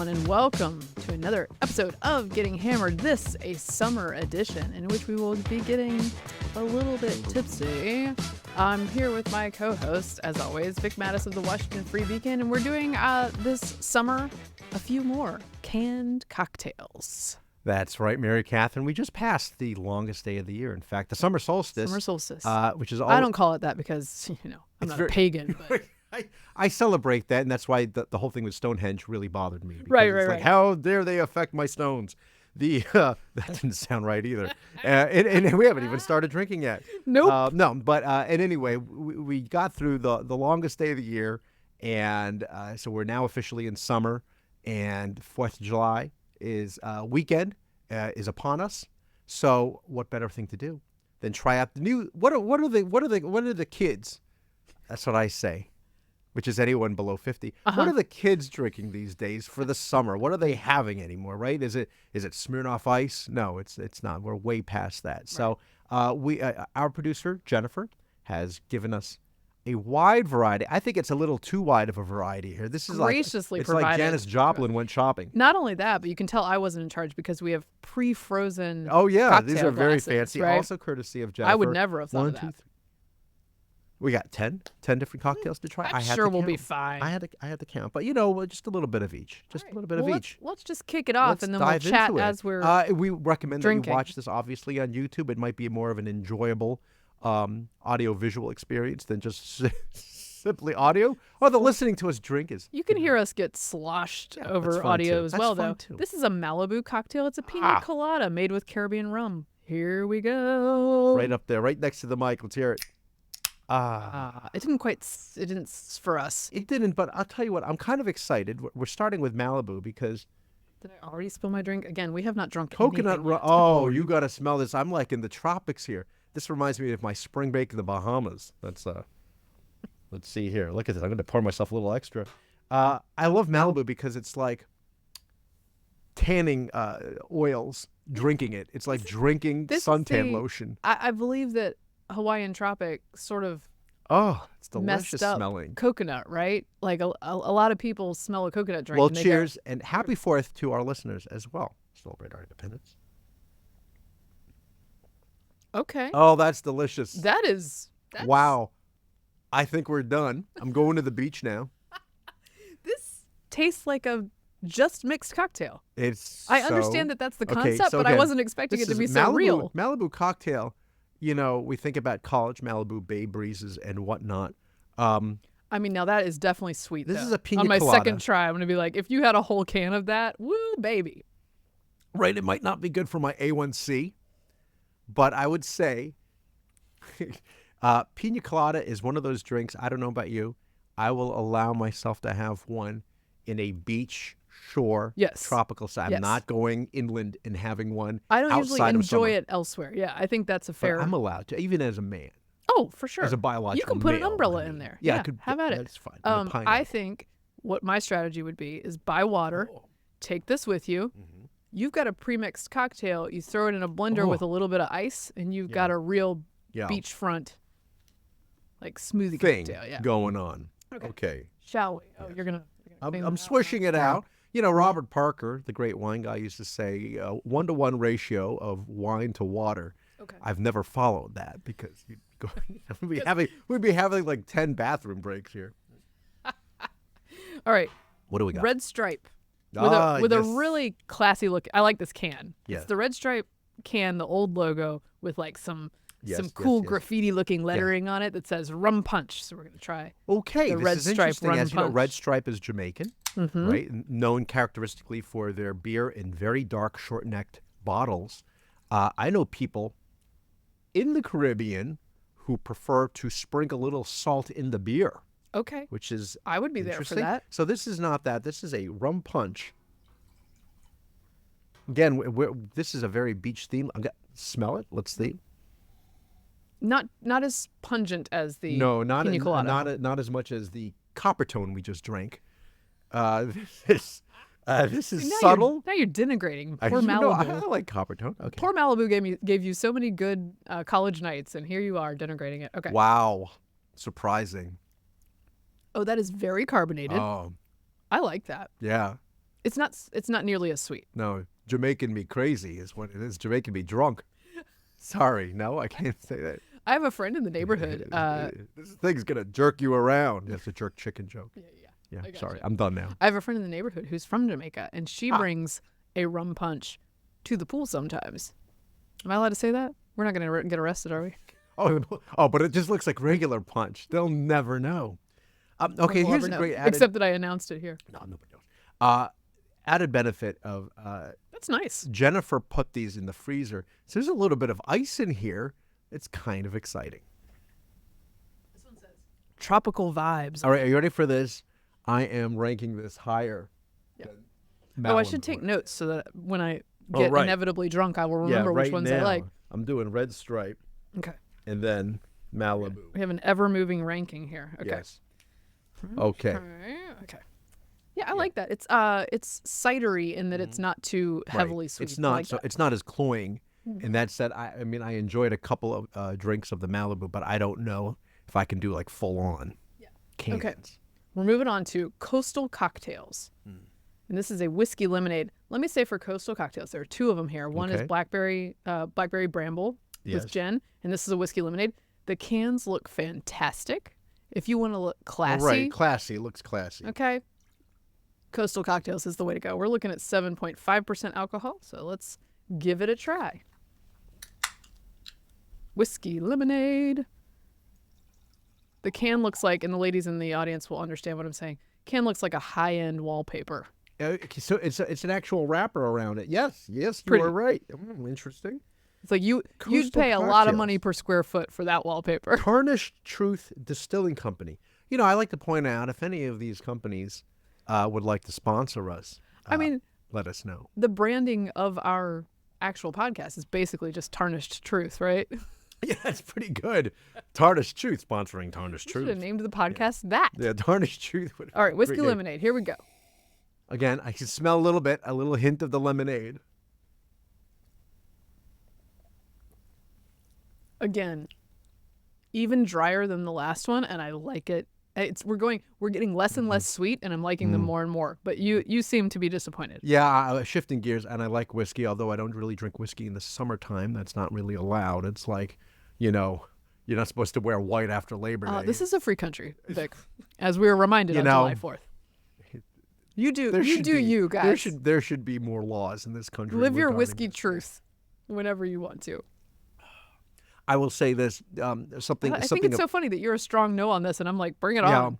everyone, and welcome to another episode of Getting Hammered. This, a summer edition, in which we will be getting a little bit tipsy. I'm here with my co-host, as always, Vic Mattis of the Washington Free Beacon, and we're doing this summer a few more canned cocktails. That's right, Mary Katharine. We just passed the longest day of the year. In fact, the summer solstice. Which is all. I don't call it that because, I'm not a pagan, but... I celebrate that, and that's why the whole thing with Stonehenge really bothered me. Right. How dare they affect my stones? That didn't sound right either. And we haven't even started drinking yet. Nope. And anyway, we got through the longest day of the year, and so we're now officially in summer, and 4th of July is weekend is upon us. So what better thing to do than try out the new? What are the kids? That's what I say. Which is anyone below 50. What are the kids drinking these days for the summer? What are they having anymore, right? Is it Smirnoff Ice? No, it's not. We're way past that. Right. So our producer, Jennifer, has given us a wide variety. I think it's a little too wide of a variety here. This is graciously it's provided. Like Janis Joplin went shopping. Not only that, but you can tell I wasn't in charge because we have pre-frozen these are very glasses, fancy. Right? Also courtesy of Jennifer. I would never have thought of that. 1, 2, 3. We got 10 different cocktails to try. I'm sure we'll be fine. I had to count, but just a little bit of each. Just a little bit of each. Let's just kick it off, and then we'll chat as we're we recommend drinking. that you watch this, obviously, on YouTube. It might be more of an enjoyable audio-visual experience than just simply audio. Or the listening to us drink is... You can hear us get sloshed over audio as well, though. Too. This is a Malibu cocktail. It's a pina colada made with Caribbean rum. Here we go. Right up there, right next to the mic. Let's hear it. It didn't for us. It didn't, but I'll tell you what, I'm kind of excited. We're starting with Malibu because... Did I already spill my drink? Again, we have not drunk coconut rum. Oh, you got to smell this. I'm like in the tropics here. This reminds me of my spring break in the Bahamas. That's, let's see here. Look at this. I'm going to pour myself a little extra. I love Malibu because it's like tanning oils, drinking it. It's like drinking suntan lotion. I believe that Hawaiian Tropic sort of it's delicious messed up smelling coconut, right? Like a lot of people smell a coconut drink. Well, cheers and happy 4th to our listeners as well. Celebrate our independence. Okay. Oh, that's delicious. That's... Wow. I think we're done. I'm going to the beach now. This tastes like a just mixed cocktail. I understand that that's the concept, but I wasn't expecting it to be so real. Malibu cocktail. We think about college Malibu Bay breezes and whatnot. I mean, now that is definitely sweet. This is a pina colada. On my colada. second try, I'm going to be like, if you had a whole can of that, woo, baby. Right, it might not be good for my A1C, but I would say pina colada is one of those drinks, I don't know about you, I will allow myself to have one in a beach shore tropical side. Yes. I'm not going inland and having one. I don't usually enjoy it elsewhere. Yeah, I think that's a fair. But I'm allowed to, even as a man. Oh, for sure. As a biological you can put male, an umbrella in there. Yeah, have at it. That's fine. I think what my strategy would be is buy water, take this with you. Mm-hmm. You've got a pre-mixed cocktail. You throw it in a blender with a little bit of ice, and you've got a real beachfront, like smoothie cocktail. Going on. Okay. Shall we? Oh, you're gonna. I'm swishing it out. Robert Parker, the great wine guy, used to say 1-to-1 ratio of wine to water. Okay. I've never followed that because we'd be having like 10 bathroom breaks here. All right. What do we got? Red Stripe with a really classy look. I like this can. Yes. It's the Red Stripe can, the old logo with like some cool graffiti-looking lettering on it that says Rum Punch. So we're going to try the Red Stripe Rum Punch. As you know, Red Stripe is Jamaican, right? Known characteristically for their beer in very dark, short-necked bottles. I know people in the Caribbean who prefer to sprinkle a little salt in the beer. Okay. Which is I would be there for that. So this is not that. This is a rum punch. Again, this is a very beach theme. Smell it. Let's see. Not as pungent as the pina colada. Not as much as the Coppertone we just drank. This is subtle. Now you're denigrating poor Malibu. I like Coppertone. Okay. Poor Malibu gave you so many good college nights, and here you are denigrating it. Okay. Wow. Surprising. Oh, that is very carbonated. Oh. I like that. Yeah. It's not nearly as sweet. No, Jamaican me crazy is what it is. Jamaican me drunk. Sorry, no, I can't say that. I have a friend in the neighborhood. This thing's gonna jerk you around. That's a jerk chicken joke. Yeah. Yeah, sorry, I'm done now. I have a friend in the neighborhood who's from Jamaica, and she brings a rum punch to the pool sometimes. Am I allowed to say that? We're not going to get arrested, are we? Oh, but it just looks like regular punch. They'll never know. Okay, We'll here's never a know. great added. Except that I announced it here. No, nobody knows. Added benefit of That's nice. Jennifer put these in the freezer, so there's a little bit of ice in here. It's kind of exciting. This one says tropical vibes. All right, are you ready for this? I am ranking this higher. Yeah. than Oh, I Malibu. should take notes so that when I get right. inevitably drunk, I will remember which right ones now, I like. I'm doing Red Stripe Okay. and then Malibu. We have an ever-moving ranking here. Okay. Yes. Okay. Okay. Yeah, I like that. It's cidery in that it's not too heavily Right. sweet. It's I not like so. that. It's not as cloying. And that said, I mean, I enjoyed a couple of drinks of the Malibu, but I don't know if I can do like full on cans. Okay. We're moving on to coastal cocktails. And this is a whiskey lemonade. Let me say for coastal cocktails, there are two of them here. One is Okay. Blackberry Bramble Yes. with gin, and this is a whiskey lemonade. The cans look fantastic. If you want to look classy, Right, classy. It looks classy. okay, coastal cocktails is the way to go. We're looking at 7.5% alcohol, so let's give it a try. Whiskey lemonade. The can looks like, and the ladies in the audience will understand what I'm saying, can looks like a high-end wallpaper. Okay, so it's an actual wrapper around it. Yes, you Pretty. are right. Interesting. It's like you'd Coastal pay a lot of cocktails. money per square foot for that wallpaper. Tarnished Truth Distilling Company. You know, I like to point out if any of these companies would like to sponsor us. I mean, let us know. the branding of our actual podcast is basically just Tarnished Truth, right? Yeah, that's pretty good. Tarnished Truth sponsoring Tarnished Should have Truth. named the podcast that. Yeah, Tarnished Truth. Would All right, whiskey great name. lemonade. Here we go. Again, I can smell a little hint of the lemonade. Again, even drier than the last one, and I like it. We're getting less and less sweet, and I'm liking them more and more. But you seem to be disappointed. Yeah, shifting gears, and I like whiskey, although I don't really drink whiskey in the summertime. That's not really allowed. It's like, you know, you're not supposed to wear white after Labor Day. This is a free country, Vic, as we were reminded on July 4th. You do you, guys. There should be more laws in this country. Live your regarding whiskey this. truth whenever you want to. I will say this, something. I think it's so funny that you're a strong no on this, and I'm like, bring it yeah,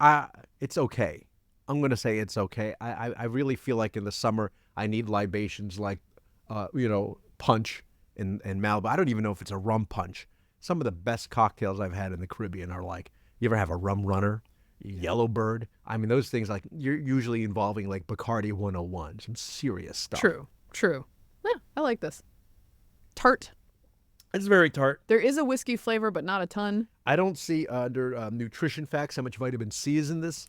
on. it's okay. I'm gonna say it's okay. I really feel like in the summer I need libations like, punch and Malibu. I don't even know if it's a rum punch. Some of the best cocktails I've had in the Caribbean are like, you ever have a rum runner, Yellowbird? I mean, those things, like, you're usually involving like Bacardi 101, some serious stuff. True. Yeah, I like this. Tart. It's very tart. There is a whiskey flavor, but not a ton. I don't see under nutrition facts how much vitamin C is in this.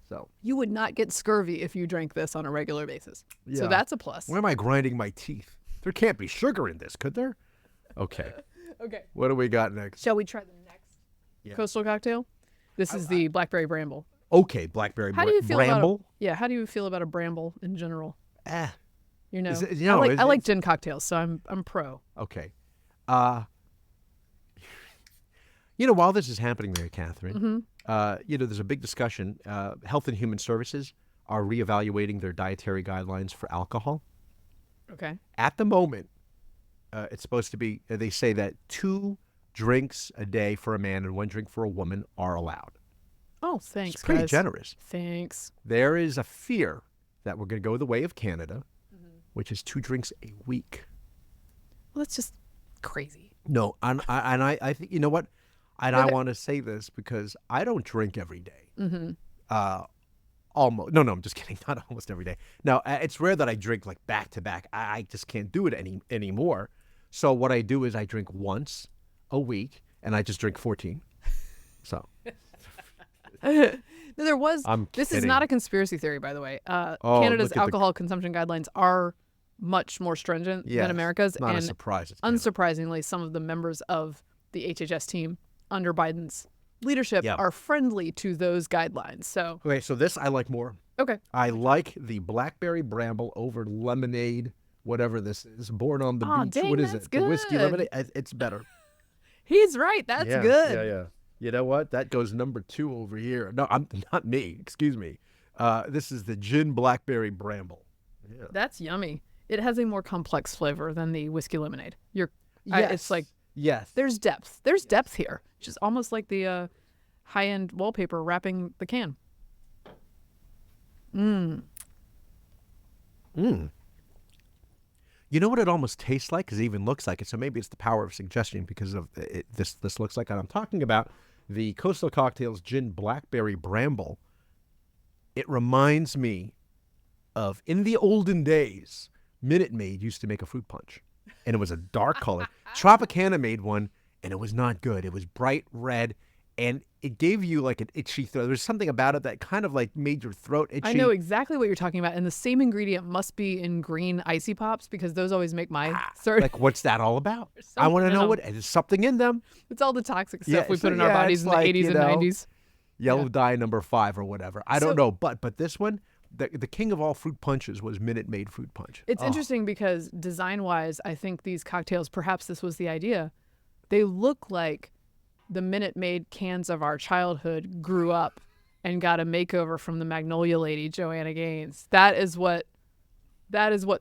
So You would not get scurvy if you drank this on a regular basis. So Yeah. that's a plus. why am I grinding my teeth? There can't be sugar in this, could there? Okay. Okay. What do we got next? Shall we try the next Yeah. coastal cocktail? This is the Blackberry Bramble. Okay, Blackberry How do you feel Bramble. about how do you feel about a bramble in general? You know, Is it- you know, I is like it- gin cocktails, so I'm pro. Okay. While this is happening there, Catherine, there's a big discussion. Health and Human Services are reevaluating their dietary guidelines for alcohol. Okay. At the moment, it's supposed to be, they say that 2 drinks a day for a man and 1 drink for a woman are allowed. Oh, thanks, It's pretty guys. generous. Thanks. There is a fear that we're going to go the way of Canada, which is 2 drinks a week. Well, that's just crazy. No, and I think, you know what? And I want to say this because I don't drink every day. Almost. No, I'm just kidding. Not almost every day. No, it's rare that I drink like back to back. I just can't do it anymore. So what I do is I drink once a week, and I just drink 14. So There was. I'm This is kidding. not a conspiracy theory, by the way. Oh, Canada's look at the- alcohol consumption guidelines are much more stringent Yes, than America's, not a and surprise. It's Canada. unsurprisingly, some of the members of the HHS team under Biden's leadership Yeah. are friendly to those guidelines. So Okay, so this I like more. Okay. I like the Blackberry Bramble over lemonade, whatever this is. Born on the Aw, beach. dang, What is that's it? The whiskey good. lemonade? It's better. He's right. That's Yeah, good. yeah. You know what? That goes number 2 over here. No, I'm not me. Excuse me. This is the gin Blackberry Bramble. Yeah. That's yummy. It has a more complex flavor than the whiskey lemonade. It's like yes. there's depth. There's depth here, which is almost like the high-end wallpaper wrapping the can. You know what it almost tastes like? Because it even looks like it. So maybe it's the power of suggestion because of it, this looks like it. I'm talking about the Coastal Cocktails Gin Blackberry Bramble. It reminds me of, in the olden days, Minute Maid used to make a fruit punch. And it was a dark color. Tropicana made one, and it was not good. It was bright red, and it gave you like an itchy throat. There's something about it that kind of like made your throat itchy. I know exactly what you're talking about. And the same ingredient must be in green Icy Pops because those always make my throat. Like, what's that all about? I want to know what. There's something in them. It's all the toxic stuff Yeah, we put in our bodies in the 80s and 90s. Yellow dye number 5 or whatever. I don't know. But this one, the king of all fruit punches was Minute Maid fruit punch. It's interesting because design-wise, I think these cocktails, perhaps this was the idea, they look like the Minute Maid cans of our childhood grew up and got a makeover from the Magnolia lady, Joanna Gaines. That is what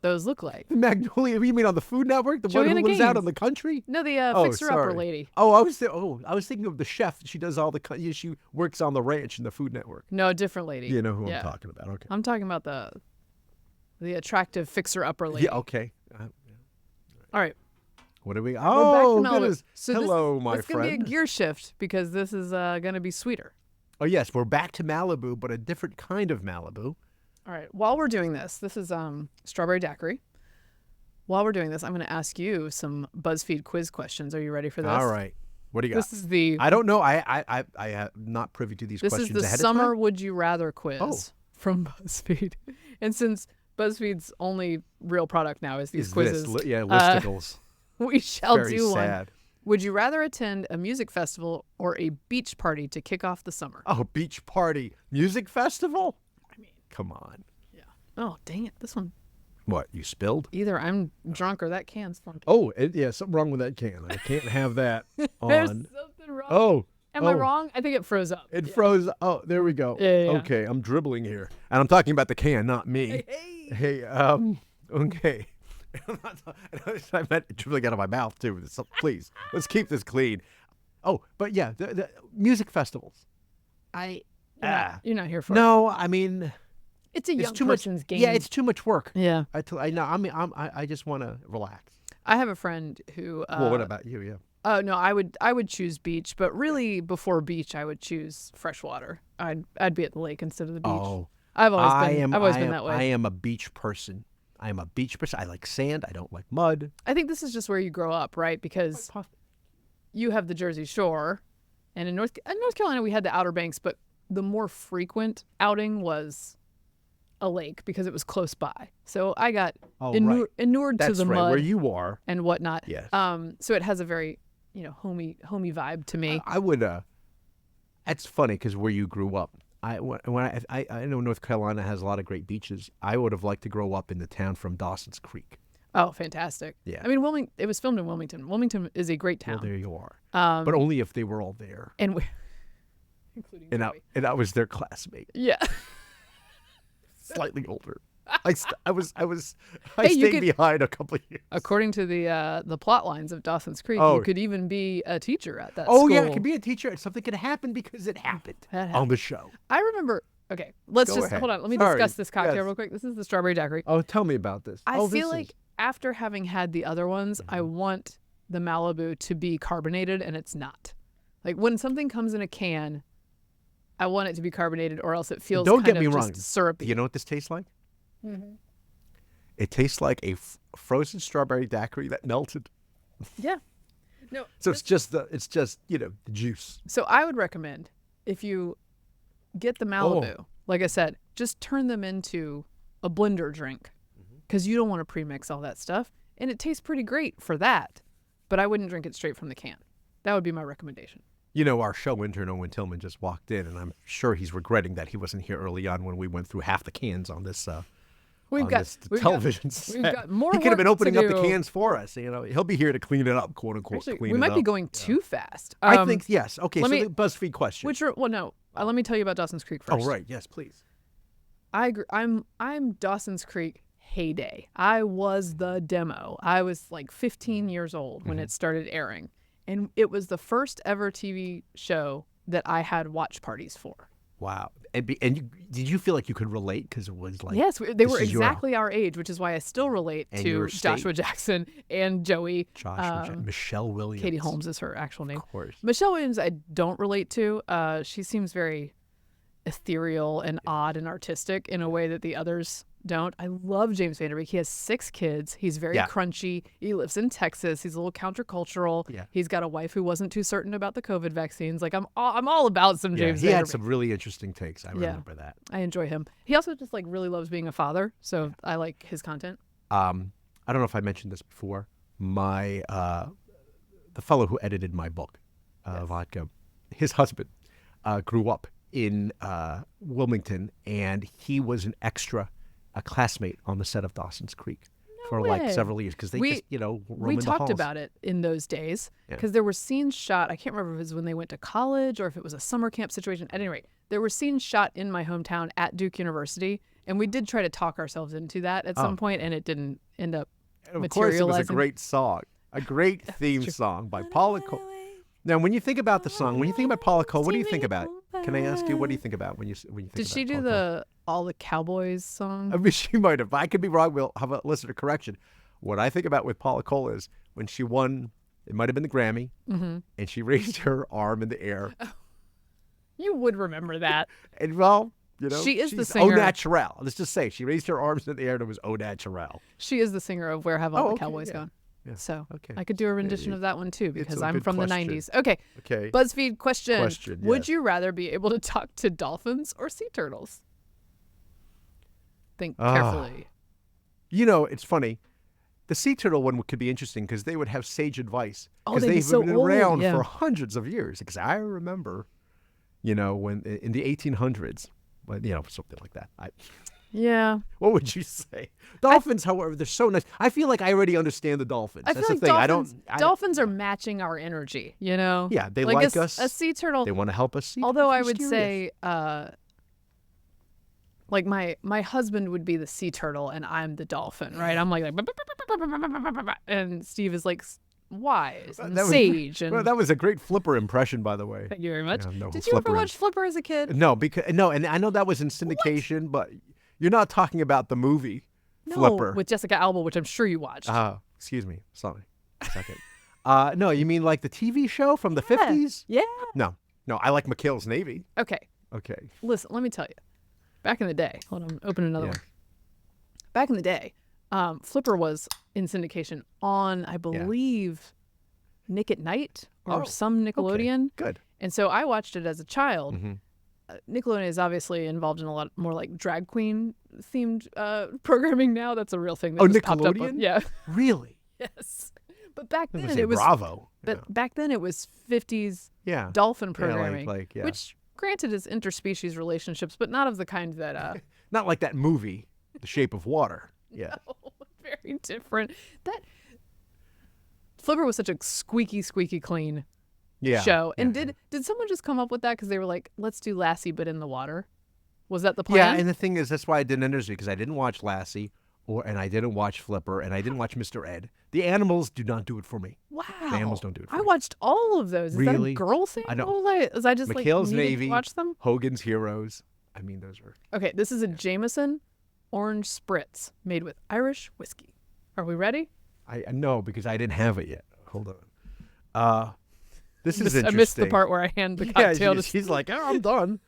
those look like. Magnolia? You mean on the Food Network? The Joanna one who lives out Gaines. in the country? No, the fixer-upper lady. Oh, I was thinking of the chef. She does all she works on the ranch in the Food Network. No, different lady. You know who I'm talking about. Okay. I'm talking about the attractive fixer-upper lady. Yeah. Okay. All right. What are we? We're Oh, back to Malibu. goodness. So Hello, my It's friend. going to be a gear shift because this is going to be sweeter. Oh yes, we're back to Malibu, but a different kind of Malibu. All right. While we're doing this is strawberry dacquiri. While we're doing this, I'm going to ask you some BuzzFeed quiz questions. Are you ready for this? All right. What do you got? This is the I don't know. I am not privy to these questions This is the ahead summer of time. Would You Rather quiz from BuzzFeed. And since BuzzFeed's only real product now is these quizzes, listicles. we shall Very do sad. one. Would you rather attend a music festival or a beach party to kick off the summer? Oh, beach party, music festival. I mean, come on. yeah. Oh, dang it. This one. What, you spilled? Either I'm drunk or that can's fun. Oh, yeah, something wrong with that can. I can't have that on. There's something wrong. Oh. Am I wrong? I think it froze up. It froze. Oh, there we go. Yeah. Okay, I'm dribbling here. And I'm talking about the can, not me. Hey, okay. I meant dribbling out of my mouth, too. So please, let's keep this clean. Oh, but yeah, the music festivals. You're not here for it. No, I mean, It's a young too person's much, game. Yeah, it's too much work. Yeah. I just want to relax. I have a friend who. Well, what about you? Yeah. Oh no, I would choose beach, but really before beach, I would choose freshwater. I'd be at the lake instead of the beach. Oh, I've always been that way. I am a beach person. I like sand. I don't like mud. I think this is just where you grow up, right? Because you have the Jersey Shore, and in North Carolina we had the Outer Banks, but the more frequent outing was a lake because it was close by. So I got inured to the mud where you are and whatnot. Yes. So it has a very homey vibe to me. I would. That's funny because where you grew up. I know North Carolina has a lot of great beaches. I would have liked to grow up in the town from Dawson's Creek. Oh, fantastic. Yeah. I mean, it was filmed in Wilmington. Wilmington is a great town. Well, there you are. But only if they were all there. And including Joey. And I was their classmate. Yeah. Slightly older. I stayed behind a couple of years. According to the plot lines of Dawson's Creek, you could even be a teacher at that school. school. Yeah, it could be a teacher. Something could happen because it happened on the show. I remember. Okay, let's Go ahead. hold on. Let me discuss this cocktail Yes. real quick. This is the strawberry daiquiri. Oh, tell me about this. I feel like after having had the other ones, I want the Malibu to be carbonated, and it's not. Like when something comes in a can, I want it to be carbonated, or else it feels Don't kind get me of wrong. just syrupy. You know what this tastes like? Mm-hmm. It tastes like a frozen strawberry daiquiri that melted. Yeah. No. So it's just the juice. So I would recommend if you get the Malibu, like I said, just turn them into a blender drink because you don't want to pre-mix all that stuff. And it tastes pretty great for that, but I wouldn't drink it straight from the can. That would be my recommendation. Our show intern, Owen Tillman, just walked in, and I'm sure he's regretting that he wasn't here early on when we went through half the cans on this this television set. We've got more He could have been work opening to up the do. cans for us. He'll be here to clean it up, quote unquote. Actually, clean we it might up. be going too fast. I think yes. Okay, so me- the BuzzFeed question. Let me tell you about Dawson's Creek first. Oh right, yes, please. I agree. I'm Dawson's Creek heyday. I was the demo. I was like 15 years old when it started airing, and it was the first ever TV show that I had watch parties for. Wow. Did you feel like you could relate because it was like Yes, they this were is your- exactly our age, which is why I still relate And to your state. Joshua Jackson and Joey. Michelle Williams. Katie Holmes is her actual name. Of course. Michelle Williams, I don't relate to. She seems very ethereal and odd and artistic in a way that the others don't. I love James Van Der Beek. He has 6 kids. He's very crunchy. He lives in Texas. He's a little countercultural. Yeah. He's got a wife who wasn't too certain about the COVID vaccines. Like I'm all about some James He Van Der had Beek. some really interesting takes. I remember that. I enjoy him. He also just like really loves being a father, so I like his content. I don't know if I mentioned this before. My the fellow who edited my book, Vodka, his husband grew up in Wilmington, and he was an extra, a classmate on the set of Dawson's Creek for like way. several years because they just roam We in the talked halls. about it in those days Yeah. because there were scenes shot. I can't remember if it was when they went to college or if it was a summer camp situation. At any rate, there were scenes shot in my hometown at Duke University, and we did try to talk ourselves into that at some point, and it didn't end up And of course, it was a materializing. great song, a great theme song by Paula Cole. Now, when you think about the song, when you think about Paula Cole, what do you think about? Can I ask you, what do you think about when you think about Did she do Paula Cole? the All the Cowboys song? I mean, she might have. I could be wrong. We'll have a listener correction. What I think about with Paula Cole is when she won, it might have been the Grammy, and she raised her arm in the air. You would remember that. And well, She is the she's singer. Au naturel. Let's just say she raised her arms in the air and it was au naturel. She is the singer of Where Have All the okay, Cowboys yeah. Gone? Yeah. So Okay. I could do a rendition of that one too because a I'm good from the question. 90s. Okay. Okay. BuzzFeed question. Would yes. you rather be able to talk to dolphins or sea turtles? Think carefully. It's funny. The sea turtle one could be interesting because they would have sage advice. Oh, Because they'd be they've so been old, around yeah. for hundreds of years. Because I remember, when in the 1800s, something like that. Yeah. What would you say? Dolphins, however, they're so nice. I feel like I already understand the dolphins. I That's feel the like thing. dolphins are matching our energy, Yeah, they like like us. A sea turtle. They want to help us see. Although I They're would mysterious. say, like my husband would be the sea turtle and I'm the dolphin, right? I'm like, and Steve is like wise and sage. And Well, that was a great Flipper impression, by the way. thank you very much. Yeah, I know who Did you ever Flipper watch is. Flipper as a kid? No, and I know that was in syndication, but you're not talking about the movie No, Flipper. with Jessica Alba, which I'm sure you watched. Excuse me. Sorry. A second. No, you mean like the TV show from the 50s? Yeah. No, I like McHale's Navy. Okay. Okay. Listen, let me tell you. Back in the day, hold on, open another Yeah. one. Back in the day, Flipper was in syndication on, I believe, Nick at Night or Oh, some Nickelodeon. Good. And so I watched it as a child. Mm-hmm. Nickelodeon is obviously involved in a lot more like drag queen themed programming now. That's a real thing. That just popped up Nickelodeon? on, yeah. Really? Yes. But back I was then gonna say it was Bravo. But back then it was 50s Yeah. dolphin Yeah, like- programming, yeah. which granted is interspecies relationships, but not of the kind that Not like that movie, The Shape of Water. Yeah. very different. That Flipper was such a squeaky clean Yeah. show. And yeah. did someone just come up with that because they were like, let's do Lassie but in the water? Was that the Yeah, plan? and the thing is, that's why I didn't understand because I didn't watch Lassie, and I didn't watch Flipper, and I didn't watch Mr. Ed. The animals do not do it for me. Wow. The animals don't do it for I me. watched all of those. Is that a Really? girl thing? I know. Was I just McHale's like needed Navy. to watch them? Hogan's Heroes. I mean, those are. Okay, this is a Jameson orange spritz made with Irish whiskey. Are we ready? I know because I didn't have it yet. Hold on. This is interesting. I missed the part where I hand the Yeah, cocktail to she's like, oh, I'm done.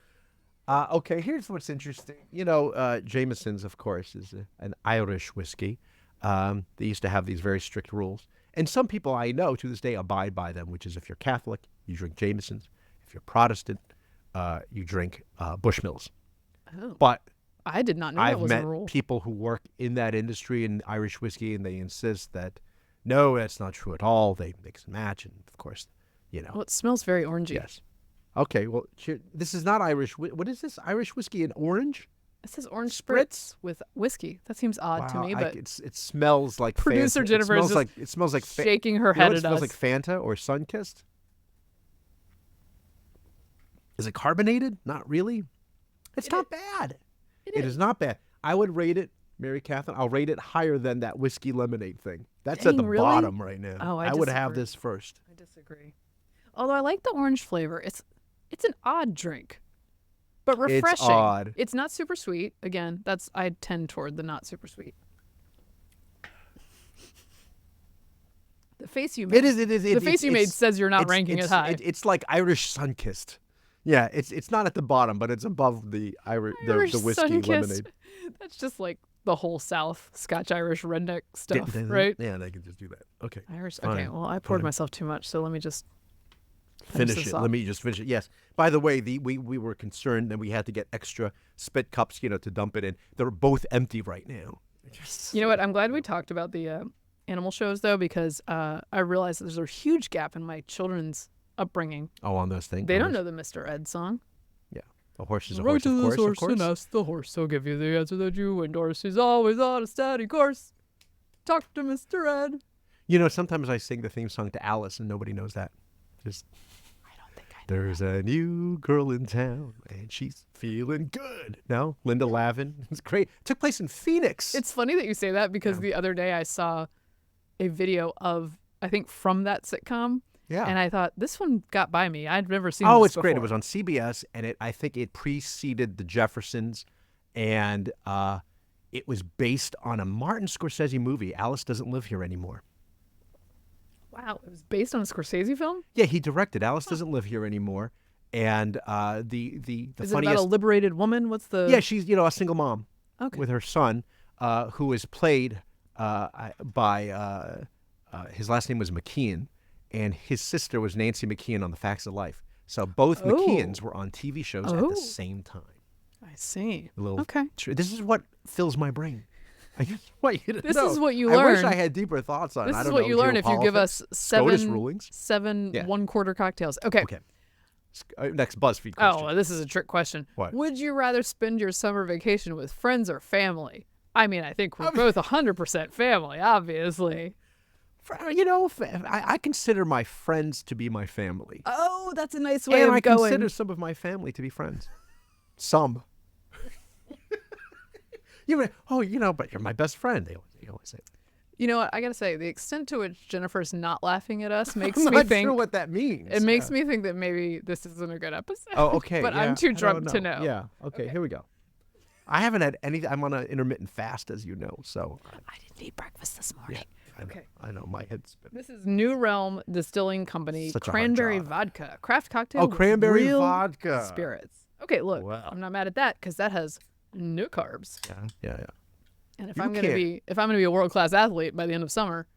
Okay, here's what's interesting. Jameson's, of course, is an Irish whiskey. They used to have these very strict rules. And some people I know to this day abide by them, which is if you're Catholic, you drink Jameson's. If you're Protestant, you drink Bushmills. Oh. But I did not know that I've was met a rule. people who work in that industry in Irish whiskey, and they insist that, no, that's not true at all. They mix and match, and of course, Well, it smells very orangey. yes. Okay, well, this is not Irish. What is this? Irish whiskey and orange? It says orange spritz with whiskey. That seems odd to me, but it smells like producer Fanta. Jennifer is It smells like shaking her You know head what at it smells us. like Fanta or Sunkist. Is it carbonated? Not really. It's not bad. It is not bad. I would rate it, Mary Katharine. I'll rate it higher than that whiskey lemonade thing. That's at the Dang, really? bottom right now. Oh, I would have disagree. this first. I disagree. Although I like the orange flavor. It's an odd drink, but refreshing. It's odd. It's not super sweet. Again, I tend toward the not super sweet. The face you made. It is. The face you made says you're not ranking it high. It's like Irish Sunkist. Yeah, it's not at the bottom, but it's above the Irish the whiskey Sunkist. lemonade. That's just like the whole South, Scotch-Irish redneck stuff, right? Yeah, they can just do that. Okay. Irish. Fine. Okay, well, I poured Fine. myself too much, so let me just Finish this it. off. Let me just finish it. Yes. By the way, we were concerned that we had to get extra spit cups, to dump it in. They're both empty right now. You know what? I'm glad we talked about the animal shows, though, because I realized there's a huge gap in my children's upbringing. Oh, on those things. They don't know the Mr. Ed song. Yeah. A horse is a Ride horse, to of this course. horse Of course. and ask the horse. He'll give you the answer that you endorse. He's always on a steady course. Talk to Mr. Ed. Sometimes I sing the theme song to Alice and nobody knows that. Just. I don't think I know. There's a new girl in town, and she's feeling good. No? Linda Lavin. It's great. It took place in Phoenix. It's funny that you say that because the other day I saw a video of, I think, from that sitcom. Yeah. And I thought, this one got by me. I'd never seen Oh, this it's great. It before. was on CBS, and I think it preceded The Jeffersons, and it was based on a Martin Scorsese movie, Alice Doesn't Live Here Anymore. Wow, it was based on a Scorsese film? Yeah, he directed Alice Doesn't Live Here Anymore, and the Is funniest. it about a liberated woman? What's the... Yeah, she's a single mom Okay. with her son, who is played by his last name was McKeon, and his sister was Nancy McKeon on The Facts of Life. So both Oh. McKeons were on TV shows at Oh. the same time. I see. A little Okay. This is what fills my brain. I just want you to This know. is what you I wish learn. I had deeper thoughts on it. This I is don't what know, you learn if you give us SCOTUS rulings. seven Yeah. 1/4 cocktails. Okay. Okay. Next BuzzFeed question. Oh, this is a trick question. What? Would you rather spend your summer vacation with friends or family? I mean, I think we're both 100% family, obviously. I consider my friends to be my family. Oh, that's a nice way And of I going. consider some of my family to be friends. Some. But you're my best friend. They always say. You know what? I gotta say, the extent to which Jennifer's not laughing at us makes I'm me not think. sure what that means. It makes me think that maybe this isn't a good episode. Oh, okay. But yeah, I'm too I don't drunk to know. Yeah. Okay, here we go. I haven't had any. I'm on an intermittent fast, as you know. So. I didn't eat breakfast this morning. Okay. I know. My head's spinning. This is New Realm Distilling Company Such a hard Cranberry job. Vodka craft cocktail. Oh, with cranberry real vodka. spirits. Okay, look, Wow. I'm not mad at that because that has no carbs. Yeah. And if You I'm gonna be a world class athlete by the end of summer,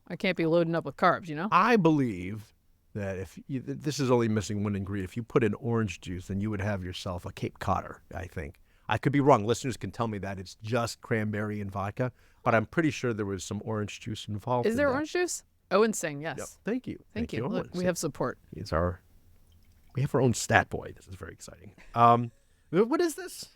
I can't be loading up with carbs. You know. I believe that this is only missing one ingredient. If you put in orange juice, then you would have yourself a Cape Codder. I think. I could be wrong. Listeners can tell me that it's just cranberry and vodka, but I'm pretty sure there was some orange juice involved. Is there orange juice? Owen saying yes. Yep. Thank you. Thank you. Look, Owen. we have support. We have our own stat boy. This is very exciting. What is this?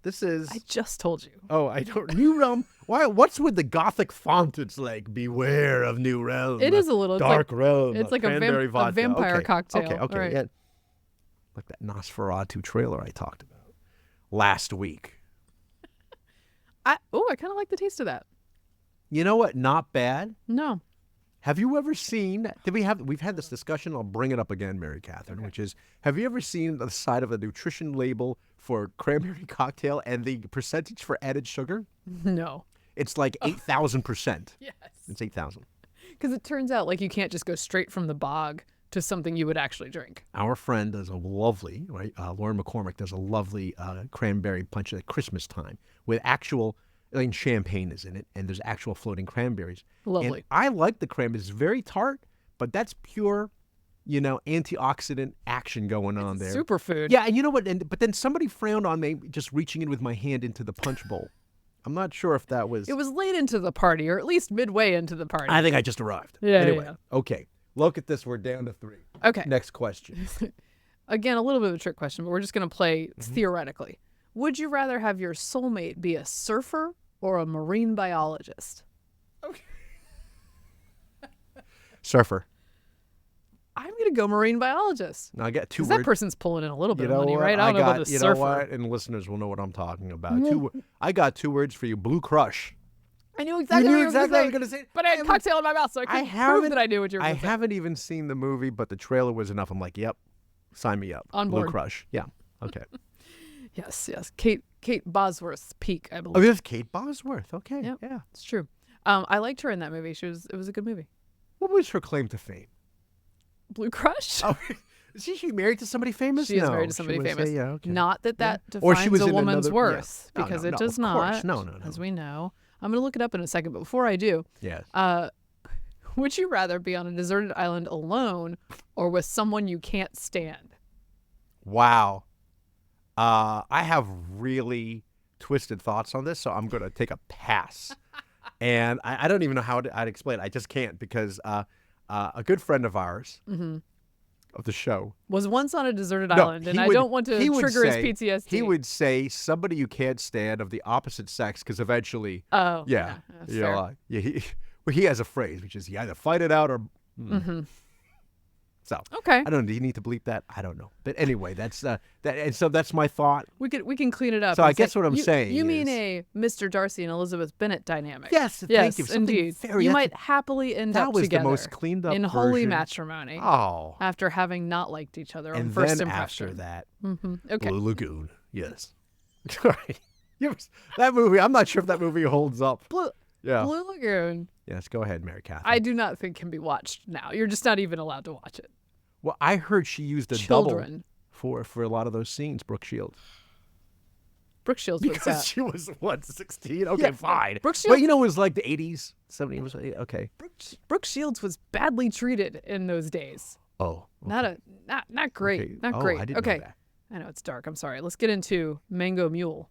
This is. I just told you. Oh, I don't. New Realm. Why? What's with the Gothic font? It's like beware of New Realm. It is a little. Dark Realm. It's like a cranberry vodka. vampire Okay. cocktail. Okay. Right. Yeah. Like that Nosferatu trailer I talked about last week. I kind of like the taste of that. You know what? Not bad. No. Have you ever seen? We've had this discussion. I'll bring it up again, Mary Katharine. Which is, have you ever seen the side of a nutrition label for cranberry cocktail and the percentage for added sugar? No. It's like 8,000%. Yes. It's 8,000. Because it turns out like you can't just go straight from the bog to something you would actually drink. Our friend does a lovely, Lauren McCormick does a lovely cranberry punch at Christmas time with actual, champagne is in it, and there's actual floating cranberries. Lovely. And I like the cranberries. It's very tart, but that's pure, antioxidant action going on there. Superfood. Yeah, and you know what? But then somebody frowned on me just reaching in with my hand into the punch bowl. I'm not sure if that was. It was late into the party, or at least midway into the party. I think I just arrived. Yeah, Anyway, yeah. okay. Look at this. We're down to 3. Okay. Next question. again, a little bit of a trick question, but we're just going to play theoretically. Would you rather have your soulmate be a surfer or a marine biologist? Okay. Surfer. I'm going to go marine biologist. Now I got two Because words. that person's pulling in a little bit You know of money, what? right? I don't know about the you surfer. know what? And listeners will know what I'm talking about. I got two words for you. Blue Crush. I knew exactly You what knew you exactly what I was going going to say. But I had cocktail in my mouth, so I couldn't prove that I knew what you were I going to say. haven't even seen the movie, but the trailer was enough. I'm like, yep, sign me up. On Blue board. Crush. Yeah. Okay. Yes. Kate Bosworth's peak, I believe. Oh, there's Kate Bosworth. Okay. Yep. Yeah. It's true. I liked her in that movie. It was a good movie. What was her claim to fame? Blue Crush? Oh, is she married to somebody famous? She is No, married to somebody was, famous. yeah, okay. Not that Or she defines was a in woman's another- worth, yeah. No, because no, it no, does of course. not. No. As we know. I'm going to look it up in a second, but before I do, Yes. would you rather be on a deserted island alone or with someone you can't stand? Wow. I have really twisted thoughts on this, so I'm going to take a pass. And I don't even know how I'd explain it. I just can't because a good friend of ours of the show Was once on a deserted No, island, and he I would- don't want to he would trigger say- his PTSD. he would say somebody you can't stand of the opposite sex because eventually, Oh, yeah, that's you fair. know, he has a phrase which is you either fight it out or. So Okay. I don't know. Do you need to bleep that? I don't know. But anyway, that's that, and so that's my thought. We can clean it up. So and I guess say- what I'm saying You mean is- a Mr. Darcy and Elizabeth Bennet dynamic? Yes, Yes, thank you. Something indeed. very- You that's- might happily end that up was together the most cleaned up in holy version. matrimony Oh, after having not liked each other on and first then impression. after that, Okay. Blue Lagoon. Yes. All right. That movie. I'm not sure if that movie holds up. Blue Yeah. Lagoon, Yes. Go ahead, Mary Katharine. I do not think can be watched now. You're just not even allowed to watch it. Well, I heard she used a Children. double for a lot of those scenes, Brooke Shields. Brooke Shields was Because that. she was, what, 16? Okay, Yeah, fine. Brooke Well, Shields- you know, it was like the 80s, 70s. Okay. Brooke Shields was badly treated in those days. Oh. Not great. Okay. Not Oh, great. I didn't know Okay. that. I know it's dark. I'm sorry. Let's get into Mango Mule.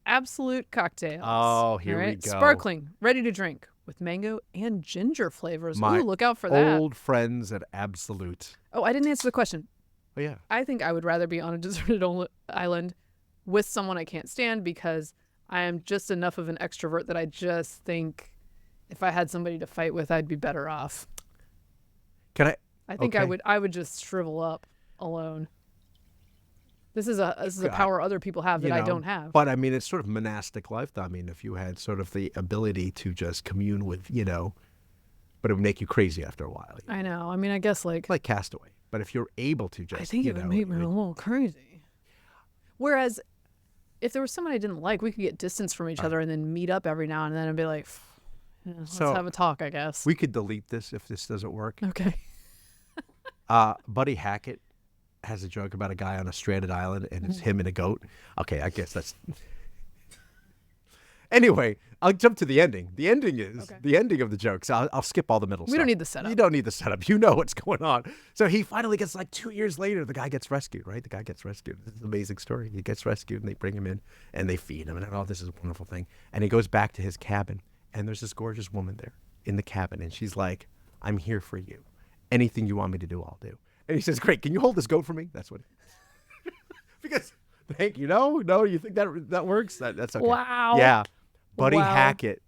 Absolute cocktails. Oh, here All we right? go. Sparkling, ready to drink with mango and ginger flavors. My Ooh, look out for that. Old friends at Absolute. Oh, I didn't answer the question. Oh, yeah. I think I would rather be on a deserted island with someone I can't stand because I am just enough of an extrovert that I just think if I had somebody to fight with, I'd be better off. Can I? I think Okay. I would just shrivel up alone. This is a power other people have that You I know, don't have. But I mean, it's sort of monastic life. I mean, if you had sort of the ability to just commune with, but it would make you crazy after a while. I know. I mean, I guess like Castaway. But if you're able to just, I think it would make me a little crazy. Whereas if there was someone I didn't like, we could get distance from each other and then meet up every now and then and be like, let's So, have a talk, I guess. we could delete this if this doesn't work. Okay. Buddy Hackett has a joke about a guy on a stranded island, and it's him and a goat. Okay, I guess that's. Anyway, I'll jump to the ending. The ending is the ending of the jokes. I'll skip all the middle stuff. We don't need the setup. You don't need the setup. You know what's going on. So he finally gets, like 2 years later, the guy gets rescued, right? The guy gets rescued. This is an amazing story. He gets rescued, and they bring him in, and they feed him, and oh, this is a wonderful thing. And he goes back to his cabin, and there's this gorgeous woman there in the cabin, and she's like, I'm here for you. Anything you want me to do, I'll do. And he says, great, can you hold this goat for me? That's what. Because, thank you. No, you think that works? That's okay. Wow. Yeah. Buddy Wow. Hackett,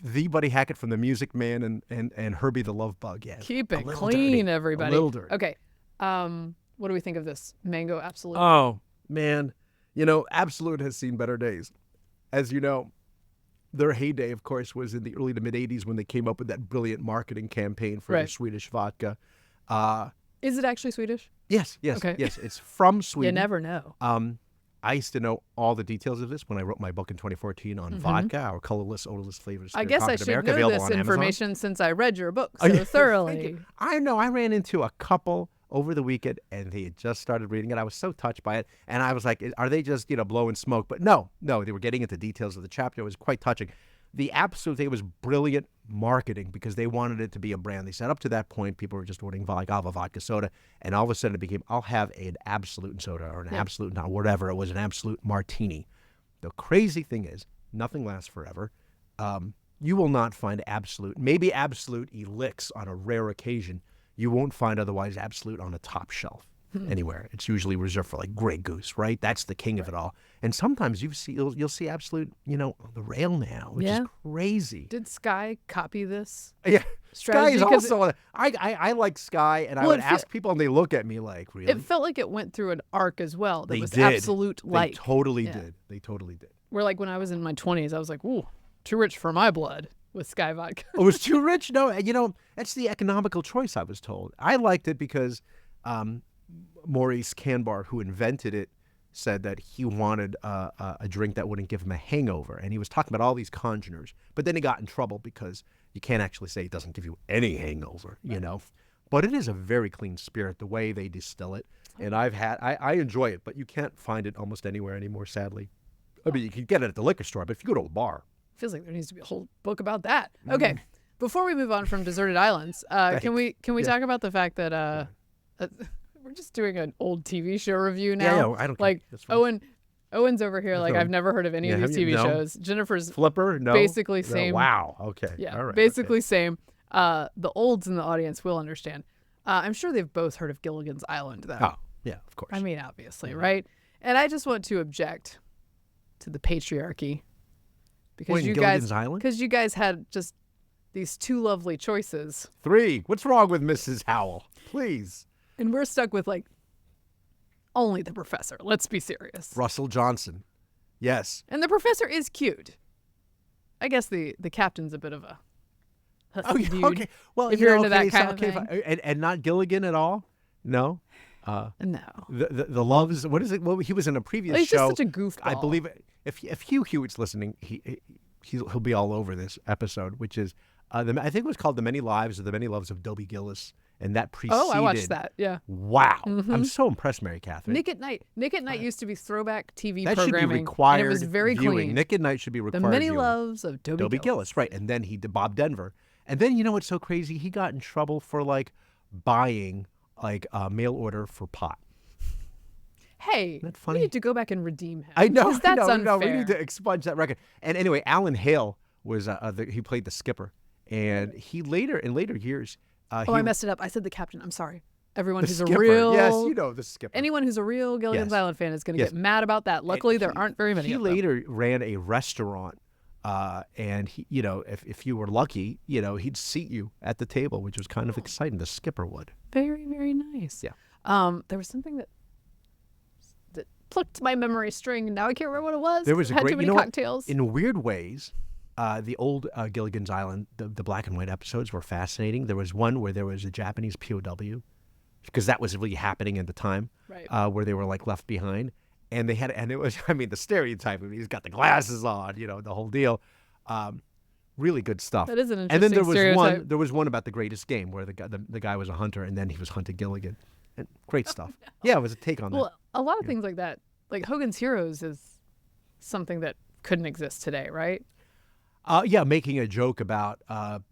the Buddy Hackett from The Music Man and Herbie the Love Bug. Yeah. Keep A it little clean, dirty. everybody. A little dirty. Okay. What do we think of this? Mango Absolute. Oh, man. Absolute has seen better days. As you know, their heyday, of course, was in the early to mid-'80s when they came up with that brilliant marketing campaign for their Swedish vodka. Is it actually Swedish? Yes. Okay. Yes. It's from Sweden. You never know. I used to know all the details of this when I wrote my book in 2014 on vodka, our colorless, odorless flavors. I guess I should America, know available this on Amazon. information since I read your book Oh, so yeah. thoroughly. Thank you. I know. I ran into a couple over the weekend, and they had just started reading it. I was so touched by it, and I was like, are they just, blowing smoke? But no, they were getting into details of the chapter. It was quite touching. The Absolute thing was brilliant marketing because they wanted it to be a brand. They said up to that point, people were just ordering like, I'll have a vodka soda, and all of a sudden it became, I'll have an Absolute soda or an Absolute, not whatever. It was an Absolute martini. The crazy thing is, nothing lasts forever. You will not find Absolute, maybe Absolute Elix on a rare occasion. You won't find otherwise Absolute on a top shelf. anywhere. It's usually reserved for like Grey Goose, right? That's the king of it all. And sometimes you'll see absolute, the rail now, which is crazy. Did Sky copy this? Yeah. Sky strategy? is also, I like Sky, and I would ask people, and they look at me like, really? It felt like it went through an arc as well. That They was did. absolute They totally did. They totally did. Where like when I was in my 20s, I was like, ooh, too rich for my blood with Sky Vodka. It was too rich? No, that's the economical choice, I was told. I liked it because Maurice Canbar, who invented it, said that he wanted a drink that wouldn't give him a hangover. And he was talking about all these congeners. But then he got in trouble because you can't actually say it doesn't give you any hangover, But it is a very clean spirit, the way they distill it. And I enjoy it, but you can't find it almost anywhere anymore, sadly. I mean, you can get it at the liquor store, but if you go to a bar. Feels like there needs to be a whole book about that. Okay. Before we move on from deserted islands, can we talk about the fact that we're just doing an old TV show review now? Yeah, I don't like care. Owen's over here like I've never heard of any of these TV shows. Jennifer's Flipper, no. Basically same. No. Wow. Okay. Yeah. All right. Basically same. The olds in the audience will understand. I'm sure they've both heard of Gilligan's Island, though. Oh, yeah, of course. I mean, obviously, right? And I just want to object to the patriarchy because you guys had just these two lovely choices. 3. What's wrong with Mrs. Howell? Please. And we're stuck with like only the professor. Let's be serious. Russell Johnson. Yes. And the professor is cute. I guess the captain's a bit of a hussy dude. Okay. Well, if you're into that kind of thing. And not Gilligan at all? No. No. The loves. What is it? Well, he was in a previous he's show. Just such a goofball. I believe if Hugh Hewitt's listening, he'll be all over this episode, which is I think it was called The Many Lives or The Many Loves of Dobie Gillis, and that preceded. Oh, I watched that. Yeah. Wow, I'm so impressed, Mary Katharine. Nick at Night. Nick at Night used to be throwback TV that programming. Should be required. And it was very viewing. clean. Nick at Night should be required. The Many viewing. Loves of Dobie Gillis, right? And then he did Bob Denver, and then what's so crazy? He got in trouble for like buying like a mail order for pot. Hey, Isn't that funny? We need to go back and redeem him. I know. That's unfair. No, we need to expunge that record. And anyway, Alan Hale was he played the skipper, and he in later years. I messed it up. I said the captain. I'm sorry. Everyone who's skipper. a real the skipper. Anyone who's a real Gilligan's Island fan is going to get mad about that. Luckily, there aren't very many. He of them. later ran a restaurant, and he, if you were lucky, he'd seat you at the table, which was kind of exciting. The skipper would. Very, very nice. Yeah. There was something that plucked my memory string, and now I can't remember what it was. There was had too many cocktails. In weird ways, the old Gilligan's Island, the black and white episodes were fascinating. There was one where there was a Japanese POW, because that was really happening at the time, right. Where they were like left behind, and it was, the stereotype. He's got the glasses on, the whole deal. Really good stuff. That is an interesting And then stereotype. there was one about the greatest game where the guy was a hunter, and then he was hunting Gilligan. And great stuff. No. Yeah, it was a take on that. Well, a lot of things like that, like Hogan's Heroes is something that couldn't exist today, right? Making a joke about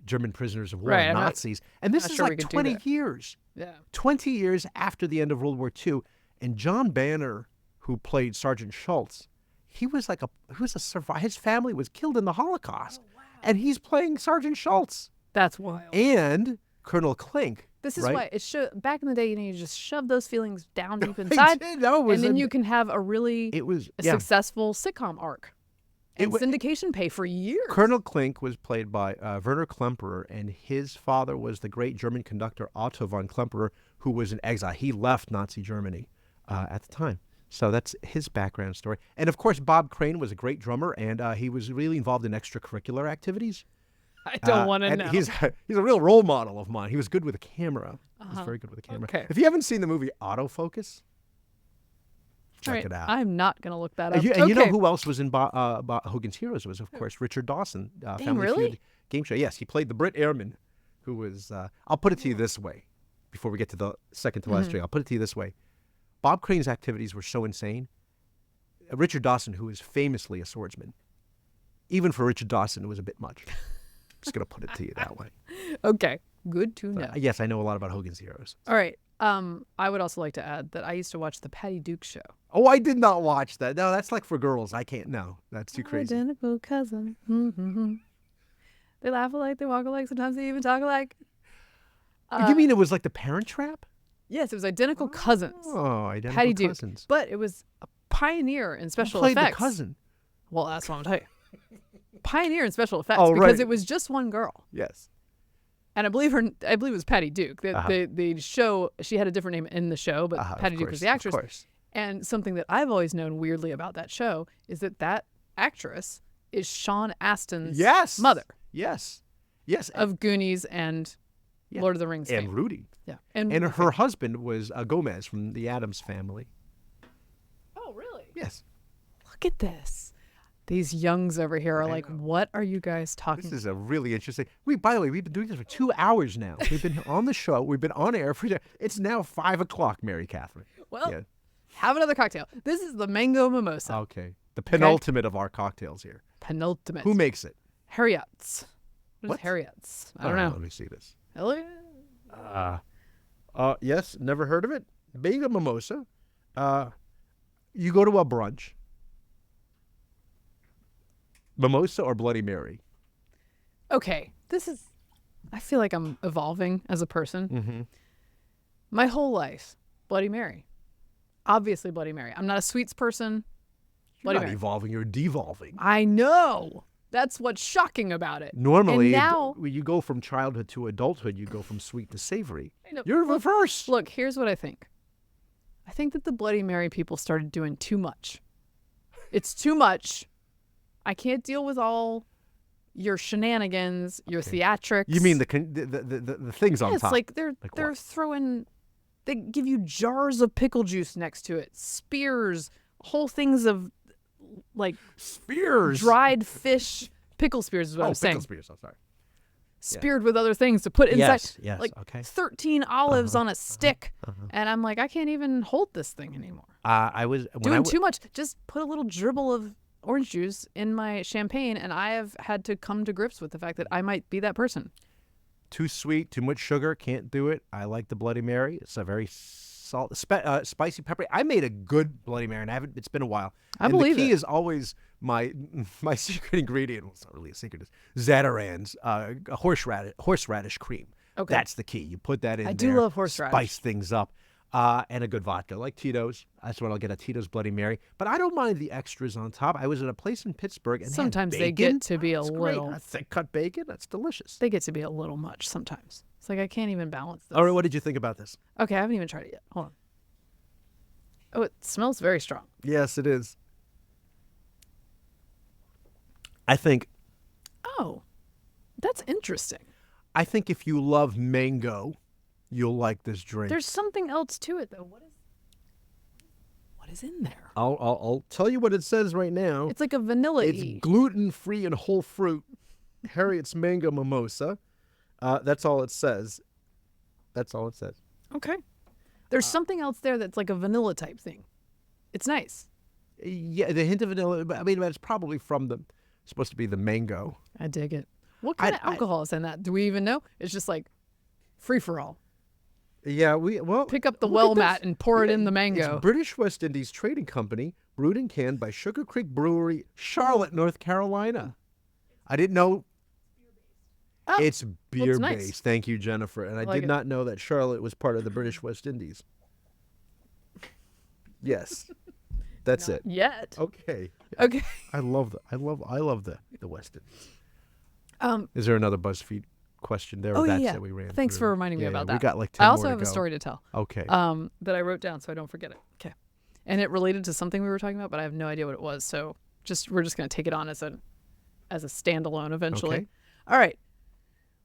German prisoners of war, right, Nazis. And this is like 20 years. Yeah. 20 years after the end of World War II. And John Banner, who played Sergeant Schultz, he was a survivor. His family was killed in the Holocaust. Oh, wow. And he's playing Sergeant Schultz. That's wild. And Colonel Klink. This is why back in the day, you just shove those feelings down deep inside, and then you can have a really successful sitcom arc. And syndication pay for years. Colonel Klink was played by Werner Klemperer, and his father was the great German conductor Otto von Klemperer, who was in exile. He left Nazi Germany at the time. So that's his background story. And, of course, Bob Crane was a great drummer, and he was really involved in extracurricular activities. I don't want to know. He's a real role model of mine. He was good with a camera. He's very good with a camera. Okay. If you haven't seen the movie Autofocus, check it out. I'm not going to look that up. And you know who else was in Hogan's Heroes? Was, of course, Richard Dawson. Family Feud game show. Yes, he played the Brit Airman, who was, I'll put it to you this way, before we get to the second to last string. I'll put it to you this way. Bob Crane's activities were so insane. Richard Dawson, who is famously a swordsman, even for Richard Dawson, it was a bit much. Just going to put it to you that way. Okay. Good to know. Yes, I know a lot about Hogan's Heroes. All right. I would also like to add that I used to watch the Patty Duke Show. Oh, I did not watch that. No, that's like for girls. I can't. No, that's too crazy. Identical cousin. Mm-hmm. They laugh alike. They walk alike. Sometimes they even talk alike. You mean it was like the Parent Trap? Yes, it was identical cousins. Oh, identical Patty Duke. cousins. But it was a pioneer in special Who played effects. the cousin? Well, that's what I'm telling you. Pioneer in special effects Oh, because right. it was just one girl. Yes. And I believe it was Patty Duke. The show, she had a different name in the show, but Patty Duke was the actress. Of course. And something that I've always known weirdly about that show is that actress is Sean Astin's mother. Yes. Of Goonies and Lord of the Rings and fame. Rudy. Yeah. And her husband was Gomez from the Addams Family. Oh, really? Yes. Look at this. These youngs over here are like, what are you guys talking This is a really interesting. By the way, we've been doing this for 2 hours now. We've been on the show. We've been on air for. It's now 5 o'clock, Mary Katharine. Well, have another cocktail. This is the mango mimosa. Okay. The penultimate of our cocktails here. Penultimate. Who makes it? Harriet's. What is What? Harriet's? I don't know. Let me see this. Hello? Yes, never heard of it. Mango mimosa. You go to a brunch. Mimosa or Bloody Mary? Okay. I feel like I'm evolving as a person. Mm-hmm. My whole life, Bloody Mary. Obviously Bloody Mary. I'm not a sweets person. You're Bloody not Mary. evolving. You're devolving. I know. That's what's shocking about it. Normally, And now, when you go from childhood to adulthood, you go from sweet to savory. I know. You're reverse. Look, here's what I think. I think that the Bloody Mary people started doing too much. It's too much. I can't deal with all your shenanigans, your theatrics. You mean the things on It's top? like they're what? throwing. They give you jars of pickle juice next to it, spears, whole things of like spears, dried fish, pickle spears is what I'm saying. pickle spears. I'm sorry. Speared with other things to put inside. Yes. Like Okay. 13 olives on a stick, and I'm like, I can't even hold this thing anymore. I was when Doing too much. Just put a little dribble of orange juice in my champagne, and I have had to come to grips with the fact that I might be that person. Too sweet, too much sugar, can't do it. I like the Bloody Mary. It's a very spicy, peppery. I made a good Bloody Mary, and it's been a while. I believe the key it. is always my secret ingredient. Well, it's not really a secret. It's Zatarain's horseradish cream. Okay. That's the key. You put that in. I there, do love horseradish. Spice things up. And a good vodka, like Tito's. That's what I'll get, a Tito's Bloody Mary. But I don't mind the extras on top. I was at a place in Pittsburgh, and Sometimes they they had bacon. get to be a That's little. great. A thick cut bacon. That's delicious. They get to be a little much sometimes. It's like I can't even balance this. All right, what did you think about this? Okay, I haven't even tried it yet. Hold on. Oh, it smells very strong. Yes, it is. I think That's interesting. I think if you love mango, you'll like this drink. There's something else to it, though. What is in there? I'll tell you what it says right now. It's like a vanilla. It's gluten-free and whole fruit. Harriet's Mango Mimosa. That's all it says. That's all it says. Okay. There's something else there that's like a vanilla type thing. It's nice. Yeah, the hint of vanilla. I mean, it's probably from supposed to be the mango. I dig it. What kind of alcohol is in that? Do we even know? It's just like free for all. Yeah, Pick up the look well at this. mat and pour it in the mango. It's British West Indies Trading Company, brewed and canned by Sugar Creek Brewery, Charlotte, North Carolina. I didn't know. Oh, It's beer-based. nice. Thank you, Jennifer. And I like did it. not know that Charlotte was part of the British West Indies. Yes, that's it. Yet. Okay. Okay. I love the West Indies. Is there another BuzzFeed question there? Oh, That's yeah. that we ran Thanks through? for reminding me about that. We got like 10 I also more have to a go. story to tell. Okay. That I wrote down so I don't forget it. Okay. And it related to something we were talking about, but I have no idea what it was. So we're just going to take it on as a standalone eventually. Okay. All right.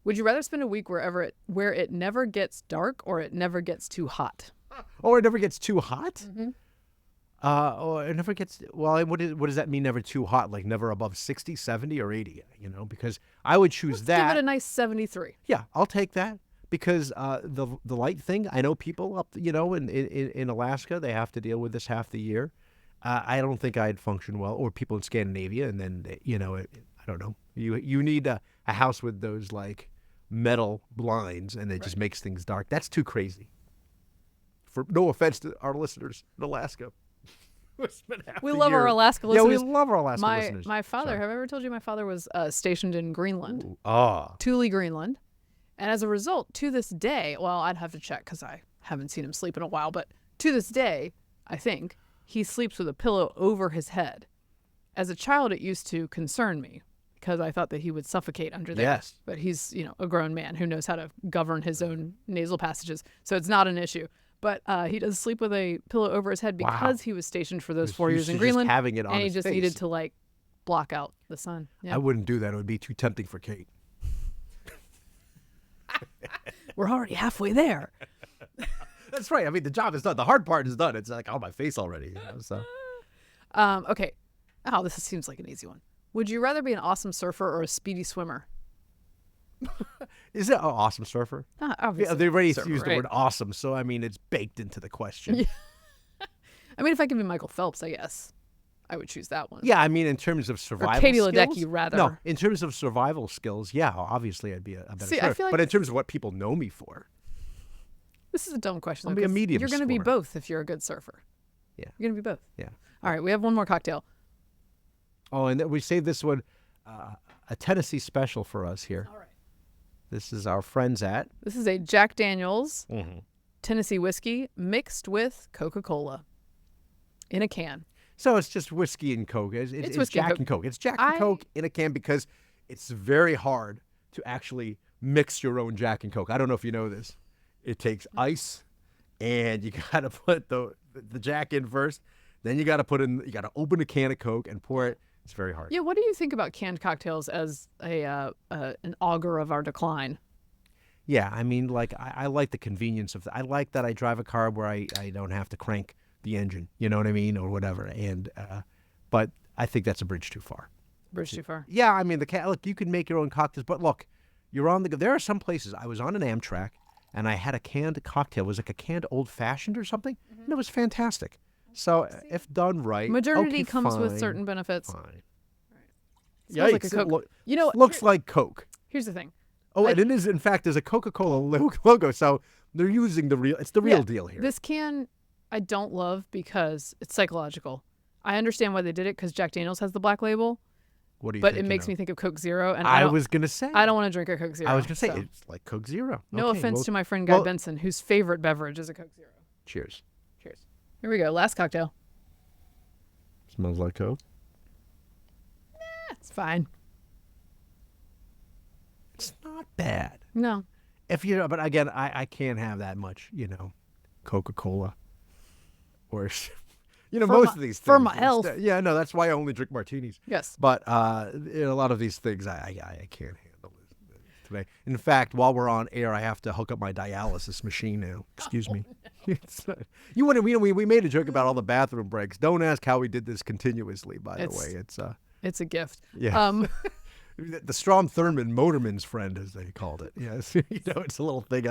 Would you rather spend a week where it never gets dark or it never gets too hot? Oh, it never gets too hot? Mm-hmm. Or it never gets, well, what does that mean, never too hot? Like never above 60, 70, or 80, because I would choose that. Give it a nice 73. Yeah, I'll take that because the light thing, I know people up, in Alaska, they have to deal with this half the year. I don't think I'd function well, or people in Scandinavia, and then, I don't know. You need a house with those like metal blinds, and it just makes things dark. That's too crazy. For no offense to our listeners in Alaska. We love our Alaska listeners. Yeah, we love our Alaska listeners. My father, have I ever told you my father was stationed in Greenland? Ooh. Ah. Thule, Greenland. And as a result, to this day, well, I'd have to check because I haven't seen him sleep in a while, but to this day, I think, he sleeps with a pillow over his head. As a child, it used to concern me because I thought that he would suffocate under there. Yes. But he's, a grown man who knows how to govern his own nasal passages, so it's not an issue. But he does sleep with a pillow over his head because he was stationed for those 4 years in Greenland. Having it on and he his just face. needed to block out the sun. Yeah. I wouldn't do that. It would be too tempting for Kate. We're already halfway there. That's right. I mean, the job is done. The hard part is done. It's like on my face already. So. Okay. Oh, this seems like an easy one. Would you rather be an awesome surfer or a speedy swimmer? Is it an awesome surfer? Obviously. Yeah, they already surfer, used the word awesome, so I mean, it's baked into the question. Yeah. I mean, if I could be Michael Phelps, I guess I would choose that one. Yeah, I mean, in terms of survival or Katie skills. Ledecky, rather. No, in terms of survival skills, yeah, obviously I'd be a better surfer. I feel like but in terms of what people know me for. This is a dumb question. I'll though, be a 'cause medium You're going to be swimmer. both if you're a good surfer. Yeah. You're going to be both. Yeah. All right, we have one more cocktail. Oh, and we saved this one, a Tennessee special for us here. All right. This is our friends at. This is a Jack Daniel's Tennessee whiskey mixed with Coca-Cola in a can. So it's just whiskey and Coke. It's whiskey Jack and and Coke. It's Jack and Coke in a can because it's very hard to actually mix your own Jack and Coke. I don't know if you know this. It takes ice, and you got to put the Jack in first. Then you got to open a can of Coke and pour it. It's very hard. Yeah, what do you think about canned cocktails as an augur of our decline? Yeah, I mean, I like the convenience of I like that I drive a car where I don't have to crank the engine, you know what I mean, or whatever. And but I think that's a bridge too far. Bridge too far. Yeah, I mean, look, you can make your own cocktails, but look, you're on the go. There are some places. I was on an Amtrak, and I had a canned cocktail. It was like a canned old-fashioned or something, and it was fantastic. So if done right, modernity okay, comes fine, with certain benefits. Fine. Smells like a Yikes, Coke. looks like Coke. Here's the thing. Oh, and it is, in fact, there's a Coca-Cola logo, so they're using it's the real deal here. This can I don't love because it's psychological. I understand why they did it because Jack Daniel's has the black label. What do you But think, it makes me think of Coke Zero, and I was gonna say I don't want to drink a Coke Zero. I was gonna say so. it's like Coke Zero. No Okay, offense well, to my friend Guy Benson, whose favorite beverage is a Coke Zero. Cheers. Cheers. Here we go. Last cocktail. Smells like Coke. It's fine. It's not bad. No. But again, I can't have that much, Coca-Cola, or most of these things. For my health. Yeah, no, that's why I only drink martinis. Yes. But a lot of these things I can't handle today. In fact, while we're on air, I have to hook up my dialysis machine now. Excuse me. We made a joke about all the bathroom breaks. Don't ask how we did this continuously. By the way, it's a gift. Yeah. The Strom Thurmond motorman's friend, as they called it. Yes, it's a little thing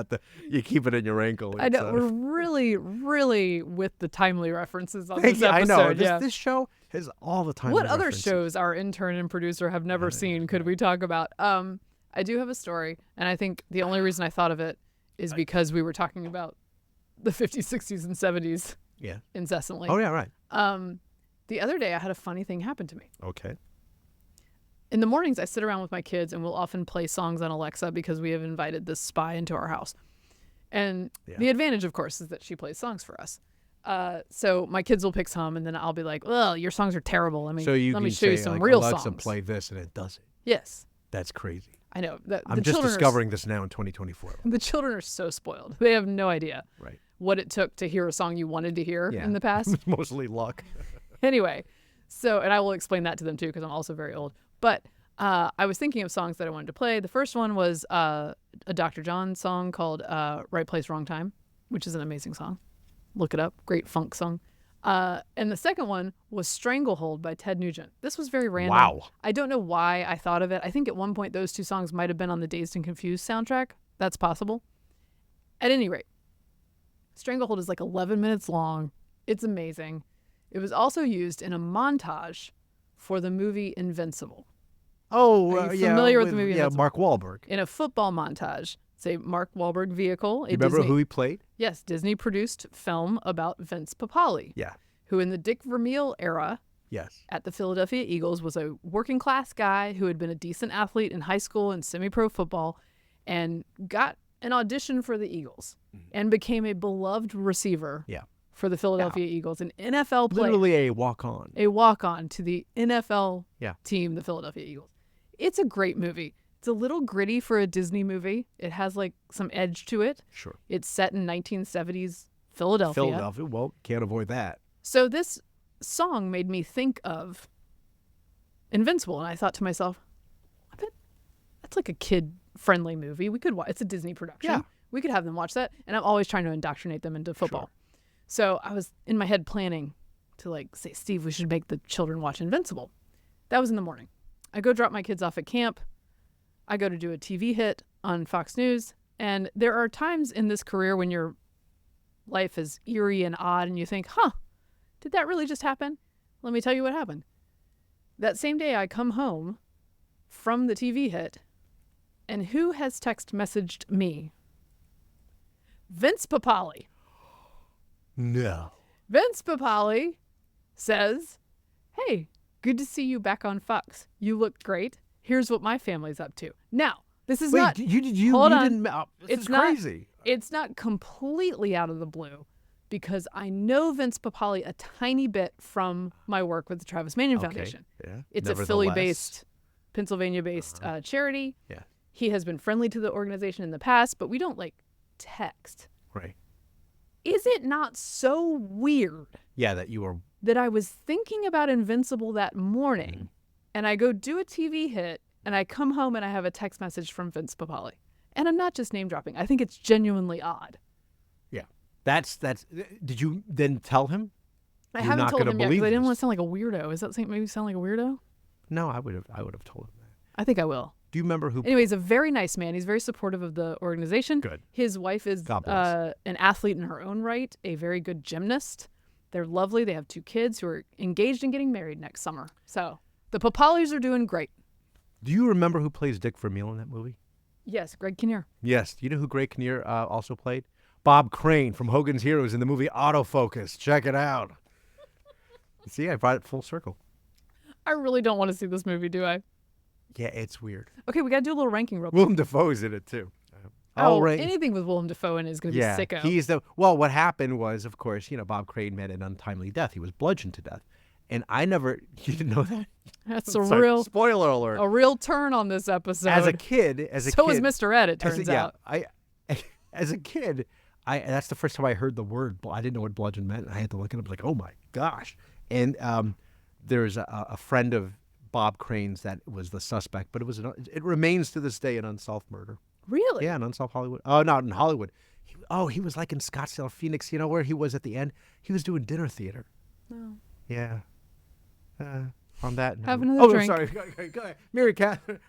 you keep it in your ankle. I know we're really, really with the timely references on this episode. I know. This show has all the time. What other shows our intern and producer have never seen could we talk about? I do have a story, and I think the only reason I thought of it is because we were talking about the 50s, 60s, and 70s. Yeah. Incessantly. Oh yeah, right. The other day I had a funny thing happen to me. Okay. In the mornings, I sit around with my kids, and we'll often play songs on Alexa because we have invited this spy into our house. And the advantage, of course, is that she plays songs for us. So my kids will pick some, and then I'll be like, well, your songs are terrible. Let me show you some real Alexa, songs. play this, and it does it. Yes. That's crazy. I know. I'm just discovering this now in 2024. The children are so spoiled. They have no idea what it took to hear a song you wanted to hear in the past. It's mostly luck. Anyway, and I will explain that to them, too, because I'm also very old. But I was thinking of songs that I wanted to play. The first one was a Dr. John song called Right Place, Wrong Time, which is an amazing song. Look it up. Great funk song. And the second one was Stranglehold by Ted Nugent. This was very random. Wow. I don't know why I thought of it. I think at one point those two songs might have been on the Dazed and Confused soundtrack. That's possible. At any rate, Stranglehold is like 11 minutes long. It's amazing. It was also used in a montage for the movie Invincible. Oh, are you familiar with the movie? Yeah, Mark Wahlberg. In a football montage, it's a Mark Wahlberg vehicle. You remember who he played? Yes, Disney-produced film about Vince Papale. Yeah. Who in the Dick Vermeil era, at the Philadelphia Eagles, was a working-class guy who had been a decent athlete in high school and semi-pro football, and got and auditioned for the Eagles and became a beloved receiver for the Philadelphia Eagles, an NFL player. Literally a walk-on. A walk-on to the NFL Yeah. team, the Philadelphia Eagles. It's a great movie. It's a little gritty for a Disney movie. It has like some edge to it. Sure. It's set in 1970s Philadelphia. Well, can't avoid that. So this song made me think of Invincible, and I thought to myself, I bet that's like a kid-friendly movie. We could watch. It's a Disney production. Yeah. We could have them watch that, and I'm always trying to indoctrinate them into football. Sure. So I was in my head planning to like say, Steve, we should make the children watch Invincible. That was in the morning. I go drop my kids off at camp. I go to do a TV hit on Fox News, and there are times in this career when your life is eerie and odd, and you think, did that really just happen? Let me tell you what happened. That same day, I come home from the TV hit, and who has text messaged me? Vince Papale. No. Vince Papale says, hey, good to see you back on Fox. You look great. Here's what my family's up to. Now, this is not... Hold on. This is crazy. It's not completely out of the blue, because I know Vince Papale a tiny bit from my work with the Travis Manion Foundation. Yeah. It's a Philly-based, Pennsylvania-based charity. Yeah. He has been friendly to the organization in the past, but we don't like text. Right. Is it not so weird Yeah, that you were... that I was thinking about Invincible that morning, and I go do a TV hit, and I come home and I have a text message from Vince Papale? And I'm not just name dropping. I think it's genuinely odd. Yeah. That's. Did you then tell him? I You're haven't not told gonna him yet believe because I didn't this. want to sound like a weirdo. Is that maybe sound like a weirdo? No, I would have told him that. I think I will. Do you remember who? Anyway, he's a very nice man. He's very supportive of the organization. Good. His wife is God bless. an athlete in her own right, a very good gymnast. They're lovely. They have 2 kids who are engaged and getting married next summer. So the Papales are doing great. Do you remember who plays Dick Vermeil in that movie? Yes, Greg Kinnear. Yes. Do you know who Greg Kinnear also played? Bob Crane from Hogan's Heroes in the movie Autofocus. Check it out. See, I brought it full circle. I really don't want to see this movie, do I? Yeah, it's weird. Okay, we got to do a little ranking real quick. Willem Dafoe's in it too. Anything with Willem Dafoe in it is going to be sicko. He's the... Well, what happened was, of course, Bob Crane met an untimely death. He was bludgeoned to death. And I never... You didn't know that? That's Sorry, real... Spoiler alert. A real turn on this episode. As a kid... So is Mr. Ed, it turns out. As a kid, that's the first time I heard the word... I didn't know what bludgeon meant. And I had to look it up. Like, oh my gosh. And there's a friend of Bob Crane's that was the suspect. But it remains to this day an unsolved murder. Really? Yeah, an unsolved Hollywood. Oh, not in Hollywood. He was like in Scottsdale, Phoenix. You know where he was at the end? He was doing dinner theater. No. Yeah. On that note. Have another drink. Sorry. Go ahead. Mary Katharine,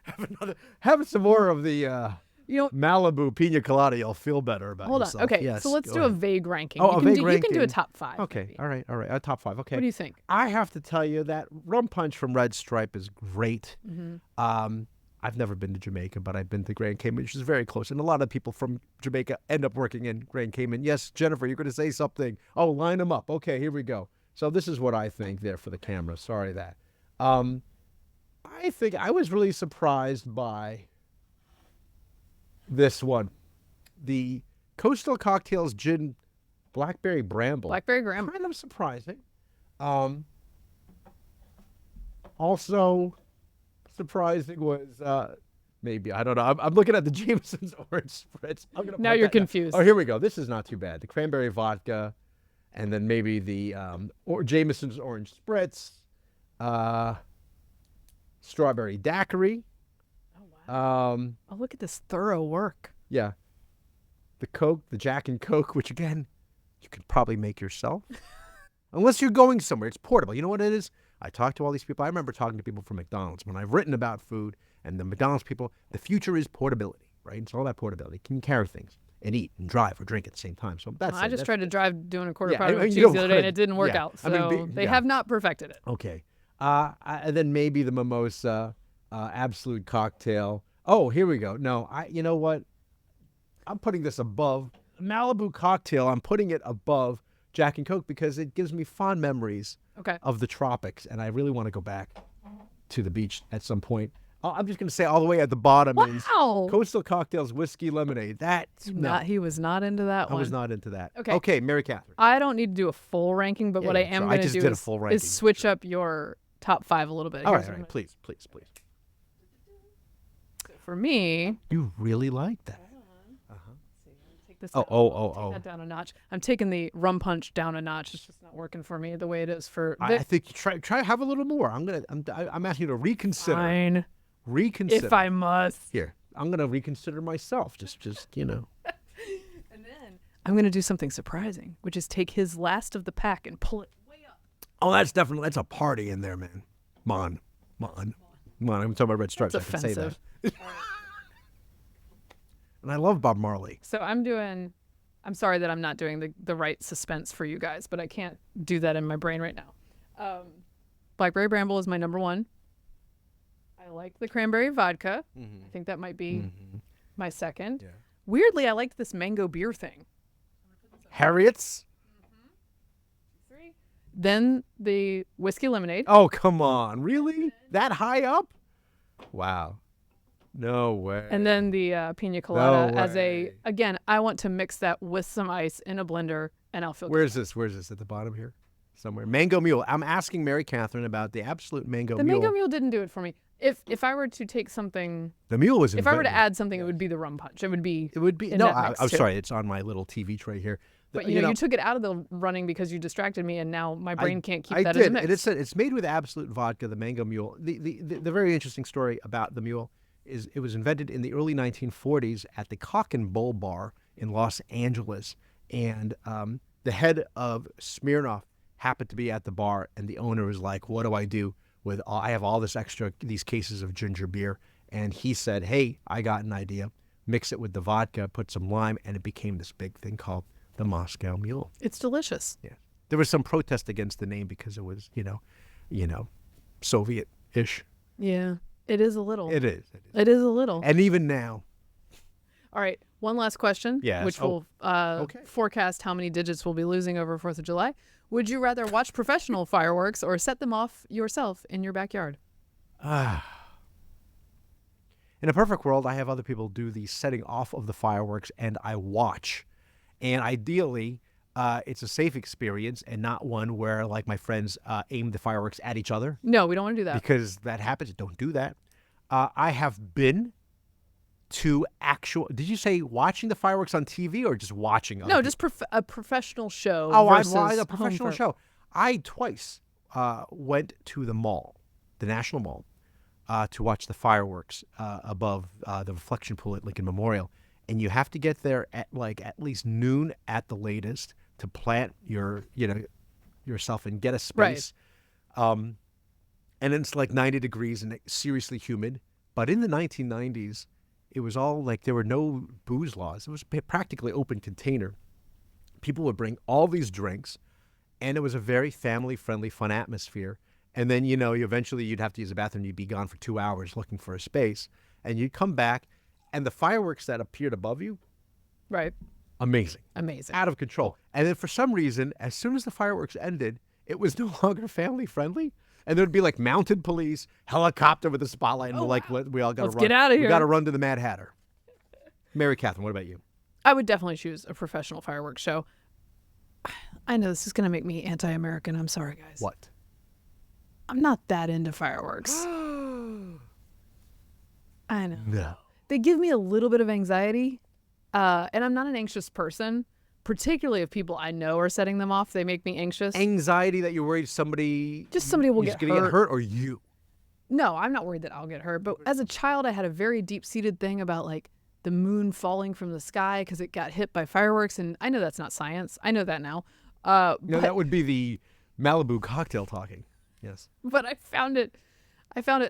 have some more of the Malibu Pina Colada. You'll feel better about Hold yourself. on. Okay, Yes, so let's go do a ahead. vague ranking. Oh, You a can vague do a ranking. top 5. Okay. maybe. All right. A top 5. Okay. What do you think? I have to tell you that rum punch from Red Stripe is great. Mm-hmm. I've never been to Jamaica, but I've been to Grand Cayman, which is very close. And a lot of people from Jamaica end up working in Grand Cayman. Yes, Jennifer, you're going to say something. Oh, line them up. Okay, here we go. So this is what I think there for the camera. Sorry that. I think I was really surprised by this one. The Coastal Cocktails Gin Blackberry Bramble. Blackberry Bramble. Kind of surprising. Also surprising was maybe, I don't know. I'm looking at the Jameson's Orange Spritz. Now you're confused. Oh, here we go. This is not too bad. The Cranberry Vodka, and then maybe the Jameson's Orange Spritz, Strawberry Daquiri. Oh, wow. Oh, look at this thorough work. Yeah. The Coke, the Jack and Coke, which again, you could probably make yourself. Unless you're going somewhere. It's portable. You know what it is? I talk to all these people. I remember talking to people from McDonald's when I've written about food, and the McDonald's people, the future is portability, right? It's all about portability. Can you carry things and eat and drive or drink at the same time? So that's I just tried to drive doing a quarter Yeah, pounder I mean, with you cheese don't the other day, and could- it didn't work yeah. out. I So mean, they yeah. have not perfected it. Okay. And then maybe the Mimosa Absolute Cocktail. Oh, here we go. No, you know what? I'm putting this above Malibu Cocktail. I'm putting it above Jack and Coke because it gives me fond memories Okay. of the tropics, and I really want to go back to the beach at some point. I'm just going to say all the way at the bottom is Wow. Coastal Cocktails Whiskey Lemonade. He was not into that I one. was not into that. Okay. Okay, Mary Katharine. I don't need to do a full ranking, but what I am going to do is switch up your top 5 a little bit. All right. Please. For me, You really like that. take this Oh, down, oh. take that down a notch. I'm taking the rum punch down a notch. It's just not working for me the way it is for I Vic. think you try have a little more. I'm asking you to reconsider. Fine, Reconsider. if I must. Here, I'm going to reconsider myself. Just And then I'm going to do something surprising, which is take his last of the pack and pull it way up. Oh, that's a party in there, man. Mon. I'm talking about Red Stripes. That's I can say that. offensive. And I love Bob Marley. So I'm sorry that I'm not doing the right suspense for you guys, but I can't do that in my brain right now. Blackberry Bramble is my number 1. I like the Cranberry Vodka. Mm-hmm. I think that might be my second. Yeah. Weirdly, I like this mango beer thing. Harriet's? 3. Then the whiskey lemonade. Oh, come on. Really? That high up? Wow. No way. And then the pina colada way. again, I want to mix that with some ice in a blender and I'll feel good. Where's this? At the bottom here? Somewhere. Mango Mule. I'm asking Mary Katharine about the absolute Mango The Mule. mango mule didn't do it for me. If I were to take something, The Mule was if I were to invented. add something, it would be the rum punch. It would be. in No, that mix I'm too. sorry. It's on my little TV tray here. But you took it out of the running because you distracted me, and now my brain can't keep that did. in a mix. It's made with absolute vodka, the Mango Mule. The very interesting story about the Mule is it was invented in the early 1940s at the Cock and Bull Bar in Los Angeles. And the head of Smirnoff happened to be at the bar, and the owner was like, what do I do with I have all these cases of ginger beer? And he said, hey, I got an idea. Mix it with the vodka, put some lime, and it became this big thing called the Moscow Mule. It's delicious. Yeah. There was some protest against the name because it was, Soviet-ish. Yeah, it is a little. It is. It is a little. And even now. All right, one last question, Yes. which will forecast how many digits we'll be losing over 4th of July. Would you rather watch professional fireworks or set them off yourself in your backyard? In a perfect world, I have other people do the setting off of the fireworks, and I watch. And ideally, it's a safe experience and not one where, like, my friends aim the fireworks at each other. No, we don't want to do that. Because that happens. Don't do that. I have been to did you say watching the fireworks on TV or just watching? No, just a professional show. Oh, versus a professional show. I twice went to the mall, the National Mall, to watch the fireworks above the reflection pool at Lincoln Memorial. And you have to get there at least noon at the latest to plant yourself and get a space. Right. And it's like 90 degrees and seriously humid. But in the 1990s, it was all like there were no booze laws. It was practically open container. People would bring all these drinks, and it was a very family-friendly, fun atmosphere. And then, eventually you'd have to use the bathroom. You'd be gone for 2 hours looking for a space. And you'd come back, and the fireworks that appeared above you, right? Amazing. Amazing. Out of control. And then for some reason, as soon as the fireworks ended, it was no longer family-friendly. And there'd be like mounted police, helicopter with a spotlight, and we all got to run. Let's get out of here. We got to run to the Mad Hatter. Mary Katharine, what about you? I would definitely choose a professional fireworks show. I know this is going to make me anti-American. I'm sorry, guys. What? I'm not that into fireworks. I know. No. They give me a little bit of anxiety, and I'm not an anxious person. Particularly if people I know are setting them off, they make me anxious. Anxiety that you're worried somebody will get gonna get hurt, or you? No, I'm not worried that I'll get hurt. But as a child, I had a very deep-seated thing about like the moon falling from the sky because it got hit by fireworks. And I know that's not science. I know that now. No, that would be the Malibu cocktail talking. Yes. But I found it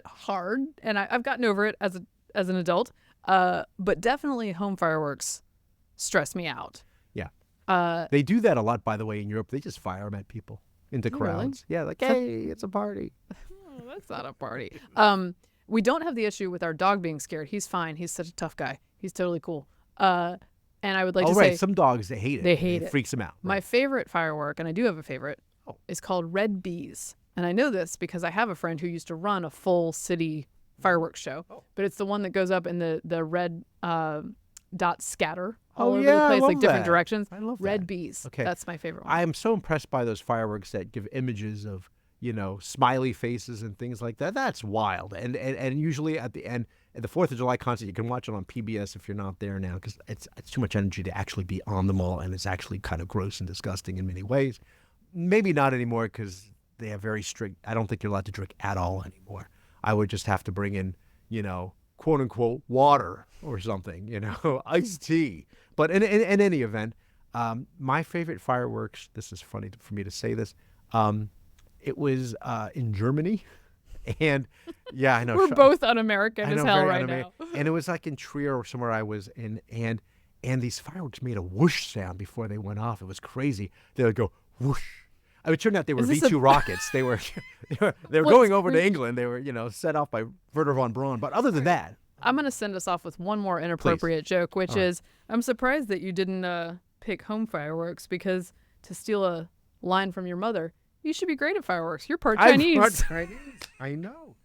hard, and I've gotten over it as an adult. But definitely home fireworks stress me out. They do that a lot, by the way, in Europe. They just fire them at people into crowds. Really? Yeah, like, hey, it's a party. That's not a party. We don't have the issue with our dog being scared. He's fine. He's such a tough guy. He's totally cool. And I would like to say... Some dogs, they hate it. They hate it. It freaks them out. My favorite firework, and I do have a favorite, is called Red Bees. And I know this because I have a friend who used to run a full city fireworks show, but it's the one that goes up in the red dots scatter all over yeah, the I place, love like different that. directions. I love Red that. bees. Okay. That's my favorite one. I am so impressed by those fireworks that give images of, smiley faces and things like that. That's wild. And usually at the end, at the 4th of July concert, you can watch it on PBS if you're not there now, because it's too much energy to actually be on the mall, and it's actually kind of gross and disgusting in many ways. Maybe not anymore because they have very strict, I don't think you're allowed to drink at all anymore. I would just have to bring in, quote unquote, water or something, iced tea. But in any event, my favorite fireworks, this is funny for me to say this, it was in Germany. And yeah, I know. We're both un-American as hell right now. And it was like in Trier or somewhere I was in, and these fireworks made a whoosh sound before they went off. It was crazy. They would go whoosh. It turned out they were V2 rockets. They were going over to England. They were, set off by Werner von Braun. But other than that, I'm going to send us off with one more inappropriate joke, which is, I'm surprised that you didn't pick home fireworks, because to steal a line from your mother, you should be great at fireworks. You're part Chinese. I'm part Chinese. I know.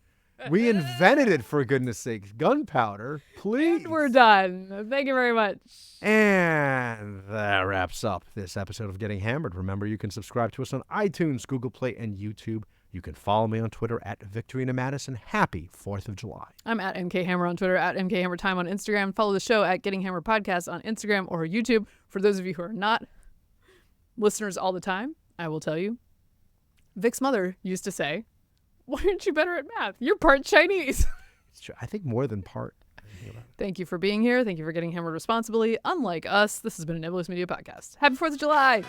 We invented it, for goodness sakes. Gunpowder, please. And we're done. Thank you very much. And that wraps up this episode of Getting Hammered. Remember, you can subscribe to us on iTunes, Google Play, and YouTube. You can follow me on Twitter at Victorina Madison. Happy 4th of July. I'm at MK Hammer on Twitter, at MK Hammer Time on Instagram. Follow the show at Getting Hammered Podcast on Instagram or YouTube. For those of you who are not listeners all the time, I will tell you, Vic's mother used to say, "Why aren't you better at math? You're part Chinese." It's true. I think more than part. Thank you for being here. Thank you for getting hammered responsibly. Unlike us, this has been a Nebulous Media Podcast. Happy 4th of July.